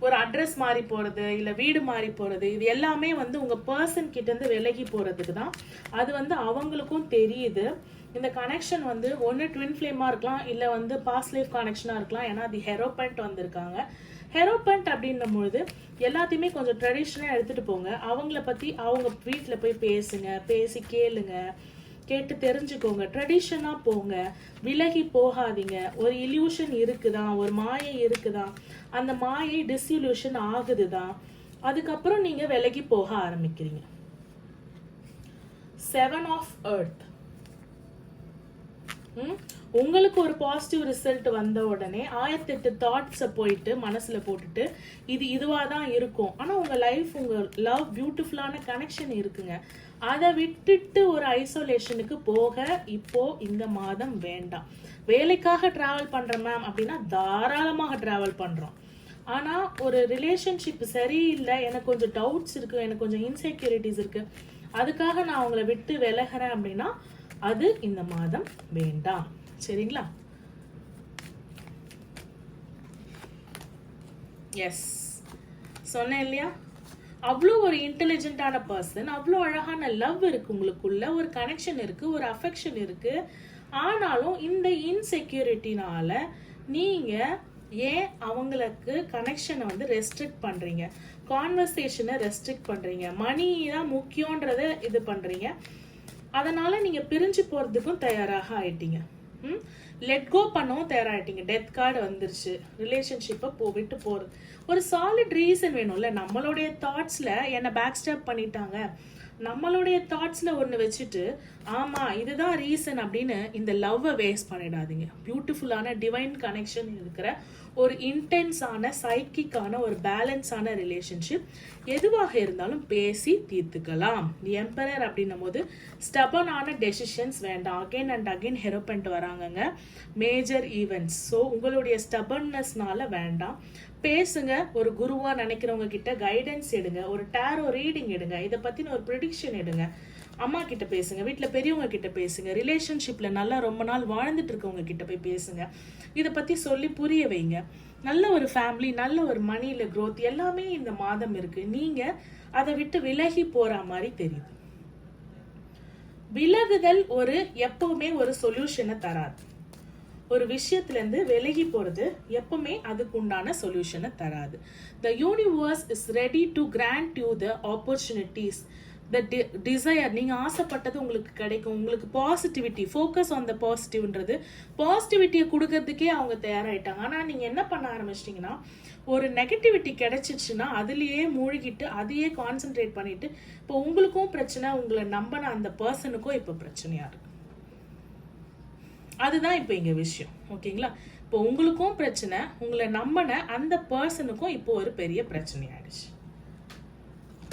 ஒரு அட்ரஸ் மாறி போறது, இல்ல வீடு மாறி போறது, இது எல்லாமே வந்து உங்க பர்சன் கிட்ட இருந்து விலகி போறதுக்கு தான். அது வந்து அவங்களுக்கும் தெரியுது. இந்த கனெக்ஷன் வந்து ஒன்னு ட்வின் ஃப்ளேமா இருக்கலாம், இல்ல வந்து பாஸ்ட் லைஃப் கனெக்ஷனா இருக்கலாம். ஏன்னா அது ஹெரோபென்ட் வந்திருக்காங்க. ஹெரோபென்ட் அப்படின்னும் பொழுது எல்லாத்தையுமே கொஞ்சம் ட்ரெடிஷனலா எடுத்துட்டு போங்க. அவங்கள பத்தி அவங்க வீட்டுல போய் பேசுங்க, பேசி கேளுங்க, கேட்டு தெரிஞ்சுக்கோங்க. ட்ரெடிஷனா போங்க, விலகி போகாதீங்க. ஒரு இல்யூஷன் இருக்குதான், ஒரு மாயை இருக்குதான், அந்த மாயை டிஸ்இல்யூஷன் ஆகுதுதான், அதுக்கப்புறம் நீங்க விலகி போக ஆரம்பிக்கிறீங்க. 7 of earth. உங்களுக்கு ஒரு பாசிட்டிவ் ரிசல்ட் வந்த உடனே 1008 தாட்ஸை போயிட்டு மனசுல போட்டுட்டு இதுவாக தான் இருக்கும். ஆனால் உங்க லைஃப் உங்க லவ் பியூட்டிஃபுல்லான கனெக்ஷன் இருக்குங்க. அதை விட்டுட்டு ஒரு ஐசோலேஷனுக்கு போக இப்போ இந்த மாதம் வேண்டாம். வேலைக்காக டிராவல் பண்றேன் மேம் அப்படின்னா தாராளமாக டிராவல் பண்றோம். ஆனா ஒரு ரிலேஷன்ஷிப் சரியில்லை, எனக்கு கொஞ்சம் டவுட்ஸ் இருக்கு, எனக்கு கொஞ்சம் இன்செக்யூரிட்டிஸ் இருக்கு, அதுக்காக நான் அவங்கள விட்டு விலகிறேன் அப்படின்னா அது இந்த மாதம் வேண்டாம். சரிங்களா? எஸ், சொன்னேன் இல்லையா? அவ்வளோ ஒரு இன்டெலிஜென்ட்டான பர்சன், அவ்வளோ அழகான லவ் இருக்கு உங்களுக்குள்ள, ஒரு கனெக்ஷன் இருக்கு, ஒரு அஃபெக்ஷன் இருக்கு. ஆனாலும் இந்த இன்செக்யூரிட்டினால நீங்க ஏன் அவங்களுக்கு கனெக்ஷனை வந்து ரெஸ்ட்ரிக்ட் பண்றீங்க, கான்வர்சேஷனை ரெஸ்ட்ரிக்ட் பண்றீங்க, மணி தான் முக்கியன்றத இது பண்றீங்க. அதனால நீங்க பிரிஞ்சு போறதுக்கும் தயாராக ஆயிட்டீங்க. லெட் கோ பண்ணவும் தயாராகிட்டீங்க. டெத் கார்டு வந்துருச்சு. ரிலேஷன்ஷிப்பை விட்டு போறது ஒரு சாலிட் ரீசன் வேணும்ல. நம்மளுடைய தாட்ஸ்ல என்ன பேக் ஸ்டாப் பண்ணிட்டாங்க, நம்மளுடைய தாட்ஸ்ல ஒன்று வச்சுட்டு ஆமா இதுதான் ரீசன் அப்படின்னு இந்த லவ்வை வேஸ்ட் பண்ணிடாதீங்க. பியூட்டிஃபுல்லான டிவைன் கனெக்ஷன் இருக்கிற ஒரு இன்டென்ஸான சைக்கிக்கான ஒரு பேலன்ஸான ரிலேஷன்ஷிப் எதுவாக இருந்தாலும் பேசி தீர்த்துக்கலாம். எம்பரர் அப்படின்னும் போது ஸ்டபனான டெசிஷன்ஸ் வேண்டாம். அகைன் அண்ட் அகைன் ஹெரோபெண்ட் வராங்கங்க, மேஜர் ஈவெண்ட்ஸ். ஸோ உங்களுடைய ஸ்டபன்னஸ்னால வேண்டாம். பேசுங்க, ஒரு குருவா நினைக்கிறவங்க கிட்ட கைடன்ஸ் எடுங்க, ஒரு டேரோ ரீடிங் எடுங்க, இதை பத்தின ஒரு ப்ரெடிக்ஷன் எடுங்க, அம்மா கிட்ட பேசுங்க, வீட்டில் பெரியவங்க கிட்ட பேசுங்க, ரிலேஷன்ஷிப்ல நல்லா ரொம்ப நாள் வாழ்ந்துட்டு இருக்கவங்க கிட்ட போய் பேசுங்க, இதை பத்தி சொல்லி புரிய வைங்க. நல்ல ஒரு ஃபேமிலி, நல்ல ஒரு மணியில growth எல்லாமே இந்த மாதம் இருக்கு. நீங்க அதை விட்டு விலகி போற மாதிரி தெரியுது. விலகுதல் எப்பவுமே ஒரு சொல்யூஷனை தராது. ஒரு விஷயத்துல இருந்து விலகி போறது எப்பவுமே அதுக்கு உண்டான சொல்யூஷனை தராது. The universe is ready to grant you the opportunities, the desire. நீங்க ஆசைப்பட்டது உங்களுக்கு கிடைக்கும். உங்களுக்கு பாசிட்டிவிட்டி, ஃபோக்கஸ் ஆன் த பாசிட்டிவ்ன்றது பாசிட்டிவிட்டியை கொடுக்கறதுக்கே அவங்க தயாராயிட்டாங்க. ஆனா நீங்க என்ன பண்ண ஆரம்பிச்சிட்டீங்கன்னா, ஒரு நெகட்டிவிட்டி கிடைச்சிச்சுன்னா அதுலயே மூழ்கிட்டு அதையே கான்சென்ட்ரேட் பண்ணிட்டு இப்போ உங்களுக்கும் பிரச்சனை, உங்களை நம்பின அந்த பர்சனுக்கும் இப்போ பிரச்சனையா இருக்கு. அதுதான் இப்போ இங்க விஷயம். ஓகேங்களா? இப்போ உங்களுக்கும் பிரச்சனை, உங்களை நம்பின அந்த பர்சனுக்கும் இப்போ ஒரு பெரிய பிரச்சனை ஆயிடுச்சு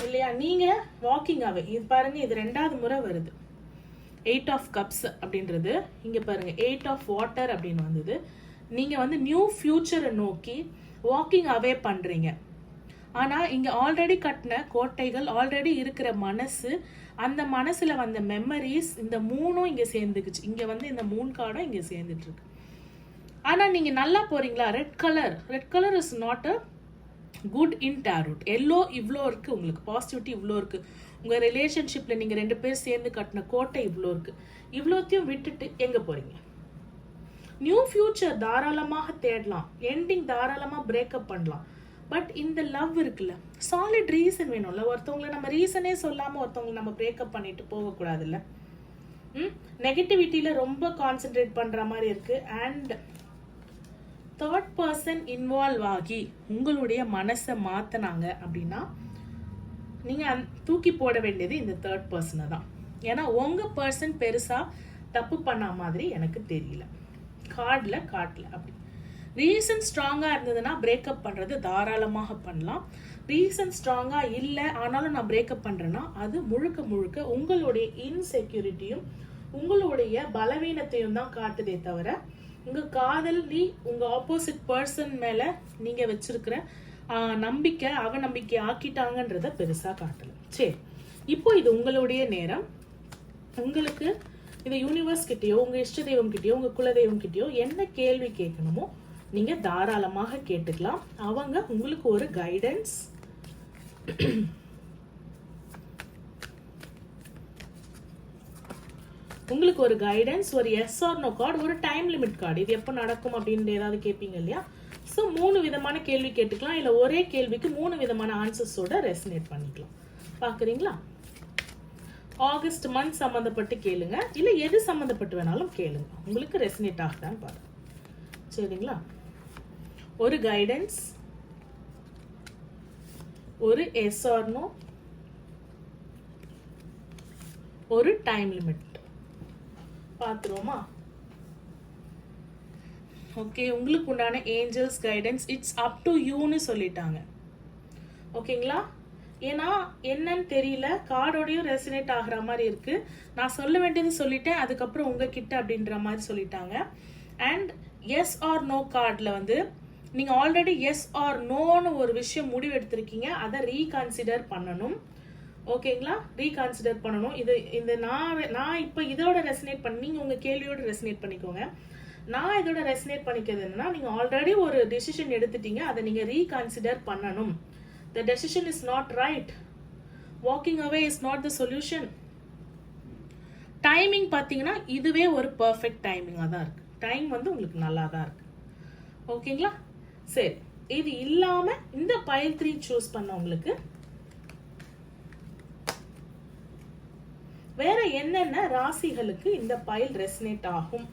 இல்லையா? நீங்க வாக்கிங் ஆவே இது பாருங்க, இது 2வது முறை வருது. 8 ஆஃப் கப்ஸ் அப்படின்றது இங்க பாருங்க, 8 ஆஃப் வாட்டர் அப்படின்னு வந்தது. நீங்க வந்து நியூ ஃபியூச்சரை நோக்கி வாக்கிங் அவே பண்றீங்க. ஆனா இங்க ஆல்ரெடி கட்டின கோட்டைகள், ஆல்ரெடி இருக்கிற மனசு, அந்த மனசுல வந்த மெமரிஸ், இந்த 3ம் இங்க சேர்ந்துக்குச்சு. இங்க வந்து இந்த 3 கார்டும் இங்க சேர்ந்துட்டு இருக்கு. ஆனா நீங்க நல்லா போறீங்களா? Red colour is not a good in tarot. Yellow இவ்வளோ இருக்கு, உங்களுக்கு பாசிட்டிவிட்டி இவ்வளோ இருக்கு, உங்க ரிலேஷன்ஷிப்ல நீங்க 2 பேர் சேர்ந்து கட்டின கோட்டை இவ்வளோ இருக்கு. இவ்வளோத்தையும் விட்டுட்டு எங்க போறீங்க? நியூ ஃபியூச்சர் தாராளமாக தேடலாம், எண்டிங் தாராளமா பிரேக்கப் பண்ணலாம். பட் இந்த லவ் இருக்குல்ல, சாலிட் ரீசன் வேணும்ல. ஒருத்தவங்களை நம்ம ரீசனே சொல்லாம ஒருத்தவங்களை நம்ம பிரேக்கப் பண்ணிட்டு போகக்கூடாதுல்ல. நெகட்டிவிட்டியில ரொம்ப கான்சென்ட்ரேட் பண்ற மாதிரி இருக்கு. அண்ட் தேர்ட் பர்சன் இன்வால்வ் ஆகி உங்களுடைய மனசை மாத்தினாங்க அப்படின்னா நீங்க தூக்கி போட வேண்டியது இந்த தேர்ட் பர்சனை தான். ஏன்னா உங்க பர்சன் பெருசா தப்பு பண்ண மாதிரி எனக்கு தெரியல, காட்டல அப்படி. ரீசன் ஸ்ட்ராங்கா இருந்ததுன்னா பிரேக்கப் பண்றது தாராளமாக பண்ணலாம். ரீசன் ஸ்ட்ராங்கா இல்லை ஆனாலும் நான் பிரேக்கப் பண்றேன்னா அது முழுக்க உங்களுடைய இன்செக்யூரிட்டியும் உங்களுடைய பலவீனத்தையும் தான் காட்டுதே தவிர உங்க காதல் உங்க ஆப்போசிட் பர்சன் மேல நீங்க வச்சிருக்கிற நம்பிக்கை அவநம்பிக்கை ஆக்கிட்டாங்கன்றத பெருசா காட்டல. சரி, இப்போ இது உங்களுடைய நேரம். உங்களுக்கு இந்த யூனிவர்ஸ் கிட்டயோ, உங்க இஷ்ட தெய்வம் கிட்டயோ, உங்க குலதெய்வம் கிட்டயோ என்ன கேள்வி கேட்கணுமோ நீங்க தாராளமாக கேட்டுக்கலாம். அவங்க உங்களுக்கு ஒரு கைடன்ஸ், ஒரு எஸ் ஆர் நோ கார்டு, ஒரு டைம் லிமிட் கார்டு. இது எப்போ நடக்கும் அப்படின்னு ஏதாவது கேட்பீங்க இல்லையா? ஸோ 3 விதமான கேள்வி கேட்டுக்கலாம். இல்லை ஒரே கேள்விக்கு 3 விதமான ஆன்சர்ஸோட ரெசனேட் பண்ணிக்கலாம். பார்க்குறீங்களா? ஆகஸ்ட் மந்த் சம்மந்தப்பட்டு கேளுங்க, இல்லை எது சம்மந்தப்பட்டு வேணாலும் கேளுங்க, உங்களுக்கு ரெசனேட் ஆகுதான்னு பாருங்க. சரிங்களா? ஒரு கைடன்ஸ், ஒரு எஸ் ஆர் நோ, ஒரு டைம் லிமிட். பார்த்துருவோமா? ஓகே, உங்களுக்கு உண்டான angels guidance it's up to யூன்னு சொல்லிட்டாங்க. ஓகேங்களா? ஏன்னா என்னன்னு தெரியல, கார்டோடையும் ரெசினேட் ஆகிற மாதிரி இருக்கு. நான் சொல்ல வேண்டியது சொல்லிட்டேன், அதுக்கப்புறம் உங்ககிட்ட அப்படின்ற மாதிரி சொல்லிட்டாங்க. அண்ட் எஸ் ஆர் நோ கார்டில் வந்து நீங்கள் ஆல்ரெடி எஸ் ஆர் நோன்னு ஒரு விஷயம் முடிவு எடுத்திருக்கீங்க, அதை ரீகன்சிடர் பண்ணணும். ஓகேங்களா? ரீகன்சிடர் பண்ணணும். இந்த நான் இப்போ இதோட ரெசினேட் பண்ணி நீங்கள் உங்கள் கேள்வியோட ரெசினேட் பண்ணிக்கோங்க. நான் இதோட ரெசினேட் பண்ணிக்கிறது என்னன்னா, நீங்கள் ஆல்ரெடி ஒரு டெசிஷன் எடுத்துட்டீங்க, அதை நீங்கள் ரீகன்சிடர் பண்ணணும். The decision is not right. Walking away is not the solution. Timing பார்த்தீங்கன்னா இதுவே ஒரு பர்ஃபெக்ட் டைமிங்காக தான் இருக்கு. டைம் வந்து உங்களுக்கு நல்லா தான் இருக்கு. ஓகேங்களா? சரி, இது இல்லாமல் இந்த பைல் 3 சூஸ் பண்ணவங்களுக்கு வேற என்னென்ன ராசிகளுக்கு இந்த பைல் ரெசினேட் ஆகும்,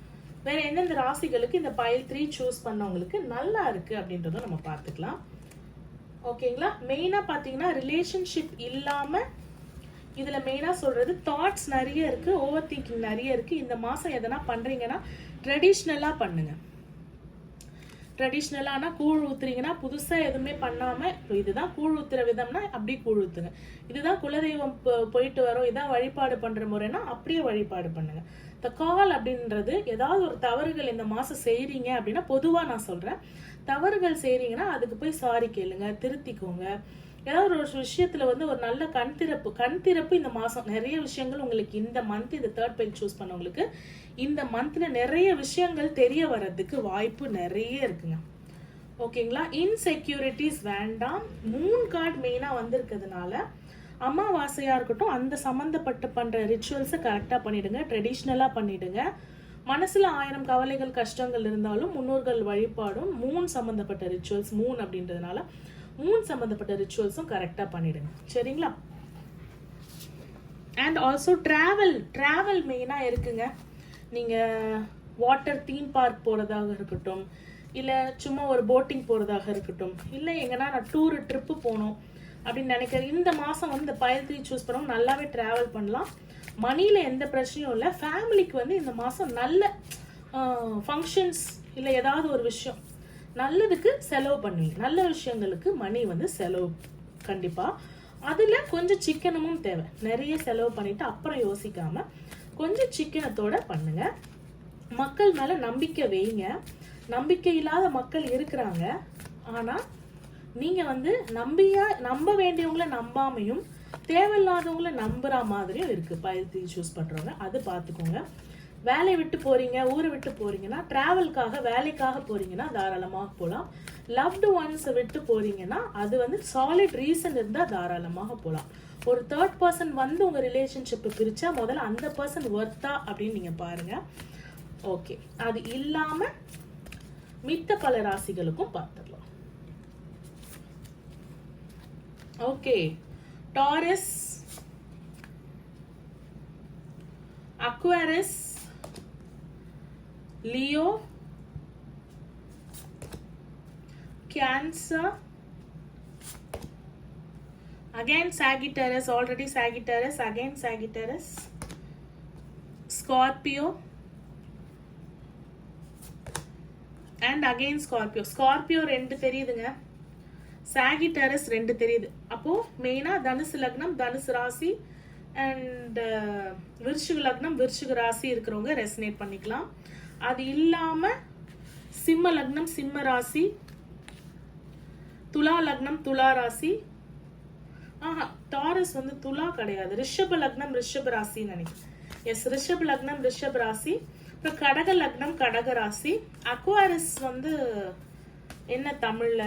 வேற எந்தெந்த ராசிகளுக்கு இந்த பைல் 3 சூஸ் பண்ணவங்களுக்கு நல்லா இருக்கு அப்படின்றத நம்ம பார்த்துக்கலாம். ஓகேங்களா? மெயினாக பார்த்தீங்கன்னா ரிலேஷன்ஷிப் இல்லாமல் இதில் மெயினாக சொல்கிறது தாட்ஸ் நிறைய இருக்குது, ஓவர் திங்கிங் நிறைய இருக்குது. இந்த மாதம் எதனா பண்ணுறீங்கன்னா ட்ரெடிஷ்னலாக பண்ணுங்கள். ட்ரெடிஷ்னலானா கூழ் ஊற்றுறீங்கன்னா புதுசாக எதுவுமே பண்ணாமல், இப்போ இதுதான் கூழ் ஊற்றுற விதம்னா அப்படி கூழ் ஊற்றுங்க. இதுதான் குலதெய்வம் போயிட்டு வரோம், இதான் வழிபாடு பண்ணுற முறைன்னா அப்படியே வழிபாடு பண்ணுங்கள். இந்த கால் அப்படின்றது ஏதாவது ஒரு தவறுகள் இந்த மாதம் செய்கிறீங்க அப்படின்னா, பொதுவாக நான் சொல்கிறேன், தவறுகள் செய்கிறீங்கன்னா அதுக்கு போய் சாரி கேளுங்க, திருத்திக்கோங்க. ஏதாவது ஒரு விஷயத்தில் வந்து ஒரு நல்ல கண் திறப்பு இந்த மாதம் நிறைய விஷயங்கள் உங்களுக்கு இந்த மந்த், இந்த 3rd பைல் சூஸ் பண்ணவங்களுக்கு இந்த மந்தில் நிறைய விஷயங்கள் தெரிய வர்றதுக்கு வாய்ப்பு நிறைய இருக்குங்க. ஓகேங்களா? இன்செக்யூரிட்டிஸ் வேண்டாம். மூன் கார்டு மெயினாக வந்திருக்கிறதுனால அமாவாசையாக இருக்கட்டும், அந்த சம்மந்தப்பட்ட பண்ணுற ரிச்சுவல்ஸை கரெக்டாக பண்ணிவிடுங்க, ட்ரெடிஷ்னலாக பண்ணிவிடுங்க. மனசில் 1000 கவலைகள் கஷ்டங்கள் இருந்தாலும் முன்னோர்கள் வழிபாடும் மூன் சம்மந்தப்பட்ட ரிச்சுவல்ஸ், மூன் அப்படின்றதுனால மூன் சம்மந்தப்பட்ட ரிச்சுவல்ஸும் கரெக்டாக பண்ணிவிடுங்க. சரிங்களா? அண்ட் ஆல்சோ ட்ராவல் மெயினாக இருக்குங்க. நீங்கள் வாட்டர் தீம் பார்க் போகிறதாக இருக்கட்டும், இல்லை சும்மா ஒரு போட்டிங் போகிறதாக இருக்கட்டும், இல்லை எங்கன்னா நான் ட்ரிப்பு போகணும் அப்படின்னு நினைக்கிறேன், இந்த மாதம் வந்து இந்த பைல் 3 சூஸ் பண்ணவும் நல்லாவே ட்ராவல் பண்ணலாம். மணியில் எந்த பிரச்சனையும் இல்லை. ஃபேமிலிக்கு வந்து இந்த மாதம் நல்ல ஃபங்க்ஷன்ஸ் இல்லை ஏதாவது ஒரு விஷயம் நல்லதுக்கு செலவு பண்ணுவீங்க. நல்ல விஷயங்களுக்கு மணி வந்து செலவு கண்டிப்பாக. அதில் கொஞ்சம் சிக்கனமும் தேவை. நிறைய செலவு பண்ணிவிட்டு அப்புறம் யோசிக்காமல் கொஞ்சம் சிக்கனத்தோட பண்ணுங்க. மக்கள் மேலே நம்பிக்கை வைங்க. நம்பிக்கை இல்லாத மக்கள் இருக்கிறாங்க. ஆனால் நீங்கள் வந்து நம்ப வேண்டியவங்கள நம்பாமையும் தேவையில்லாதவங்கள நம்புற மாதிரியும் இருக்குது பைல் 3 சூஸ் பண்ணுறவங்க. அது பார்த்துக்கோங்க. வேலையை விட்டு போகிறீங்க, ஊரை விட்டு போகிறீங்கன்னா, ட்ராவல்காக வேலைக்காக போகிறீங்கன்னா தாராளமாக போகலாம். லவ்டு ஒன்ஸை விட்டு போகிறீங்கன்னா அது வந்து சாலிட் ரீசன் இருந்தால் தாராளமாக போகலாம். ஒரு 3rd பர்சன் வந்து உங்கள் ரிலேஷன்ஷிப்பை பிரித்தா முதல்ல அந்த பர்சன் ஒர்த்தா அப்படின்னு நீங்கள் பாருங்கள். ஓகே, அது இல்லாமல் மித்த பல ராசிகளுக்கும் பார்த்துடலாம். Okay, Taurus, Aquarius, Leo, Cancer, again Sagittarius, already Sagittarius, again Sagittarius, Scorpio and again Scorpio. Scorpio 2 தெரியுதுங்க, Sagittarius 2 தெரியுது. அப்போ மெயினா தனுசு லக்னம், தனுசு ராசி அண்ட் விருச்சிக லக்னம், விருச்சிக ராசி இருக்கிறவங்க ரெசனேட் பண்ணிக்கலாம். அது இல்லாம சிம்ம லக்னம், சிம்ம ராசி, துலா லக்னம், துலா ராசி, டாரஸ் வந்து துலா கிடையாது, ரிஷப லக்னம், ரிஷப ராசின்னு நினைக்கிறேன். எஸ், ரிஷப லக்னம், ரிஷப ராசி. அப்புறம் கடக லக்னம், கடக ராசி. அக்வாரஸ் வந்து என்ன தமிழ்ல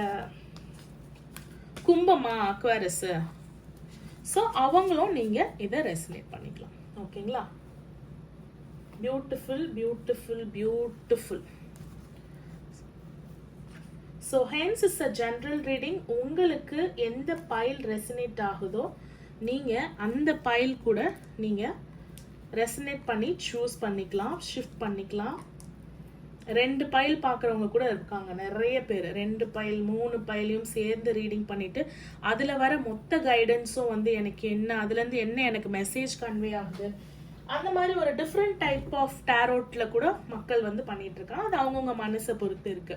கும்பமா அக்வாரஸ். ஸோ அவங்களும் நீங்க இதை ரெசனேட் பண்ணிக்கலாம். ஓகேங்களா? Beautiful beautiful beautiful. So hence is a general reading. உங்களுக்கு எந்த பைல் ரெசனேட் ஆகுதோ நீங்கள் அந்த பைல் கூட நீங்கள் ரெசனேட் பண்ணி சூஸ் பண்ணிக்கலாம், ஷிஃப்ட் பண்ணிக்கலாம். 2 பைல் பார்க்குறவங்க கூட இருக்காங்க நிறைய பேர். 2 பைல் 3 பைலையும் சேர்ந்து ரீடிங் பண்ணிட்டு அதில் வர மொத்த கைடன்ஸும் வந்து எனக்கு என்ன, அதுலேருந்து என்ன எனக்கு மெசேஜ் கன்வே ஆகுது, அந்த மாதிரி ஒரு டிஃப்ரெண்ட் டைப் ஆஃப் டேரோட்ல கூட மக்கள் வந்து பண்ணிட்டு இருக்காங்க. அது அவங்கவுங்க மனசை பொறுத்து இருக்கு.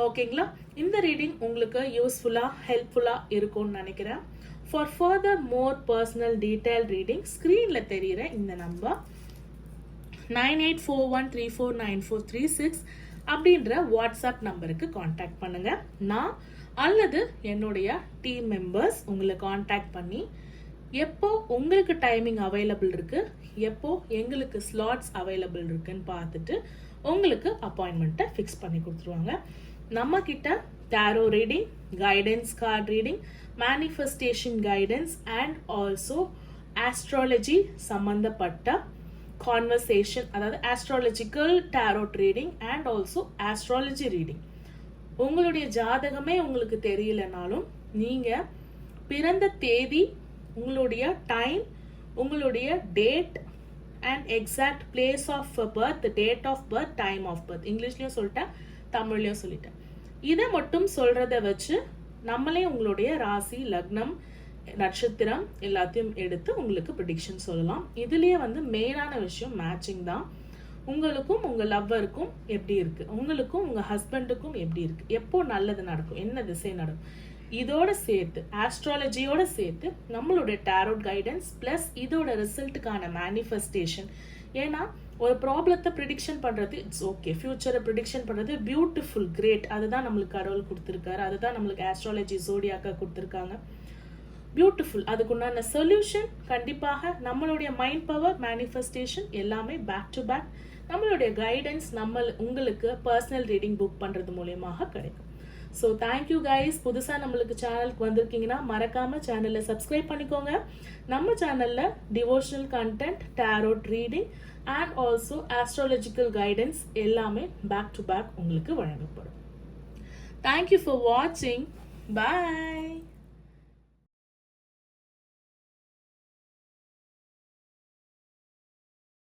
ஓகேங்களா? இந்த ரீடிங் உங்களுக்கு யூஸ்ஃபுல்லா ஹெல்ப்ஃபுல்லா இருக்கும்னு நினைக்கிறேன். For further more personal detail reading ஸ்க்ரீன்ல தெரியுற இந்த நம்பர் 9841349436 அப்படின்ற வாட்ஸ்அப் நம்பருக்கு காண்டாக்ட் பண்ணுங்க. நான் அல்லது என்னுடைய டீம் மெம்பர்ஸ் உங்களை காண்டாக்ட் பண்ணி எப்போ உங்களுக்கு டைமிங் அவைலபிள் இருக்கு, எப்போ எங்களுக்கு ஸ்லாட்ஸ் அவைலபிள் இருக்குன்னு பார்த்துட்டு உங்களுக்கு அப்பாயின்மெண்ட்டை ஃபிக்ஸ் பண்ணி கொடுத்துருவாங்க. நம்ம கிட்ட tarot reading, guidance card reading, manifestation guidance and also astrology சம்பந்தப்பட்ட கான்வர்சேஷன், அதாவது astrological tarot reading and also astrology reading. உங்களுடைய ஜாதகமே உங்களுக்கு தெரியலனாலும் நீங்க பிறந்த தேதி, உங்களுடைய டைம், உங்களுடைய date and exact place of birth, date of birth, time of birth, இங்கிலீஷ்லயும் சொல்லிட்டேன், தமிழ்லயும் சொல்லிட்டேன். இதை மட்டும் சொல்றத வச்சு நம்மளே உங்களுடைய ராசி, லக்னம், நட்சத்திரம் எல்லாத்தையும் எடுத்து உங்களுக்கு ப்ரெடிக்ஷன் சொல்லலாம். இதுலயே வந்து மெயினான விஷயம் மேட்சிங் தான். உங்களுக்கும் உங்க லவ்வருக்கும் எப்படி இருக்கு, உங்களுக்கும் உங்க ஹஸ்பண்டுக்கும் எப்படி இருக்கு, எப்போ நல்லது நடக்கும், என்ன திசை நடக்கும், இதோட சேர்த்து ஆஸ்ட்ராலஜியோட சேர்த்து நம்மளுடைய டாரோட் கைடன்ஸ் பிளஸ் இதோட ரிசல்ட்டுக்கான மேனிஃபெஸ்டேஷன். ஏன்னா ஒரு ப்ராப்ளத்தை ப்ரிடிக்ஷன் பண்றது இட்ஸ் ஓகே, ஃபியூச்சரை ப்ரிடிக்ஷன் பண்றது பியூட்டிஃபுல், கிரேட். அதுதான் நம்மளுக்கு கடவுள் கொடுத்துருக்காரு, அதுதான் நம்மளுக்கு ஆஸ்ட்ராலஜி ஜோடியாக்கா கொடுத்துருக்காங்க. பியூட்டிஃபுல். அதுக்குண்டான சொல்யூஷன் கண்டிப்பாக நம்மளுடைய மைண்ட் பவர், மேனிஃபெஸ்டேஷன் எல்லாமே பேக் டு பேக் நம்மளுடைய கைடன்ஸ் உங்களுக்கு பர்சனல் ரீடிங் புக் பண்றது மூலியமாக கிடைக்கும். So thank you guys. புதுசாக நம்மளுக்கு சேனலுக்கு வந்திருக்கீங்கன்னா மறக்காம சேனலை சப்ஸ்கிரைப் பண்ணிக்கோங்க. நம்ம சேனல்ல devotional content, tarot reading and also astrological guidance எல்லாமே பேக் டு பேக் உங்களுக்கு வழங்கப்படும். தேங்க்யூ ஃபார் வாட்சிங். பாய்.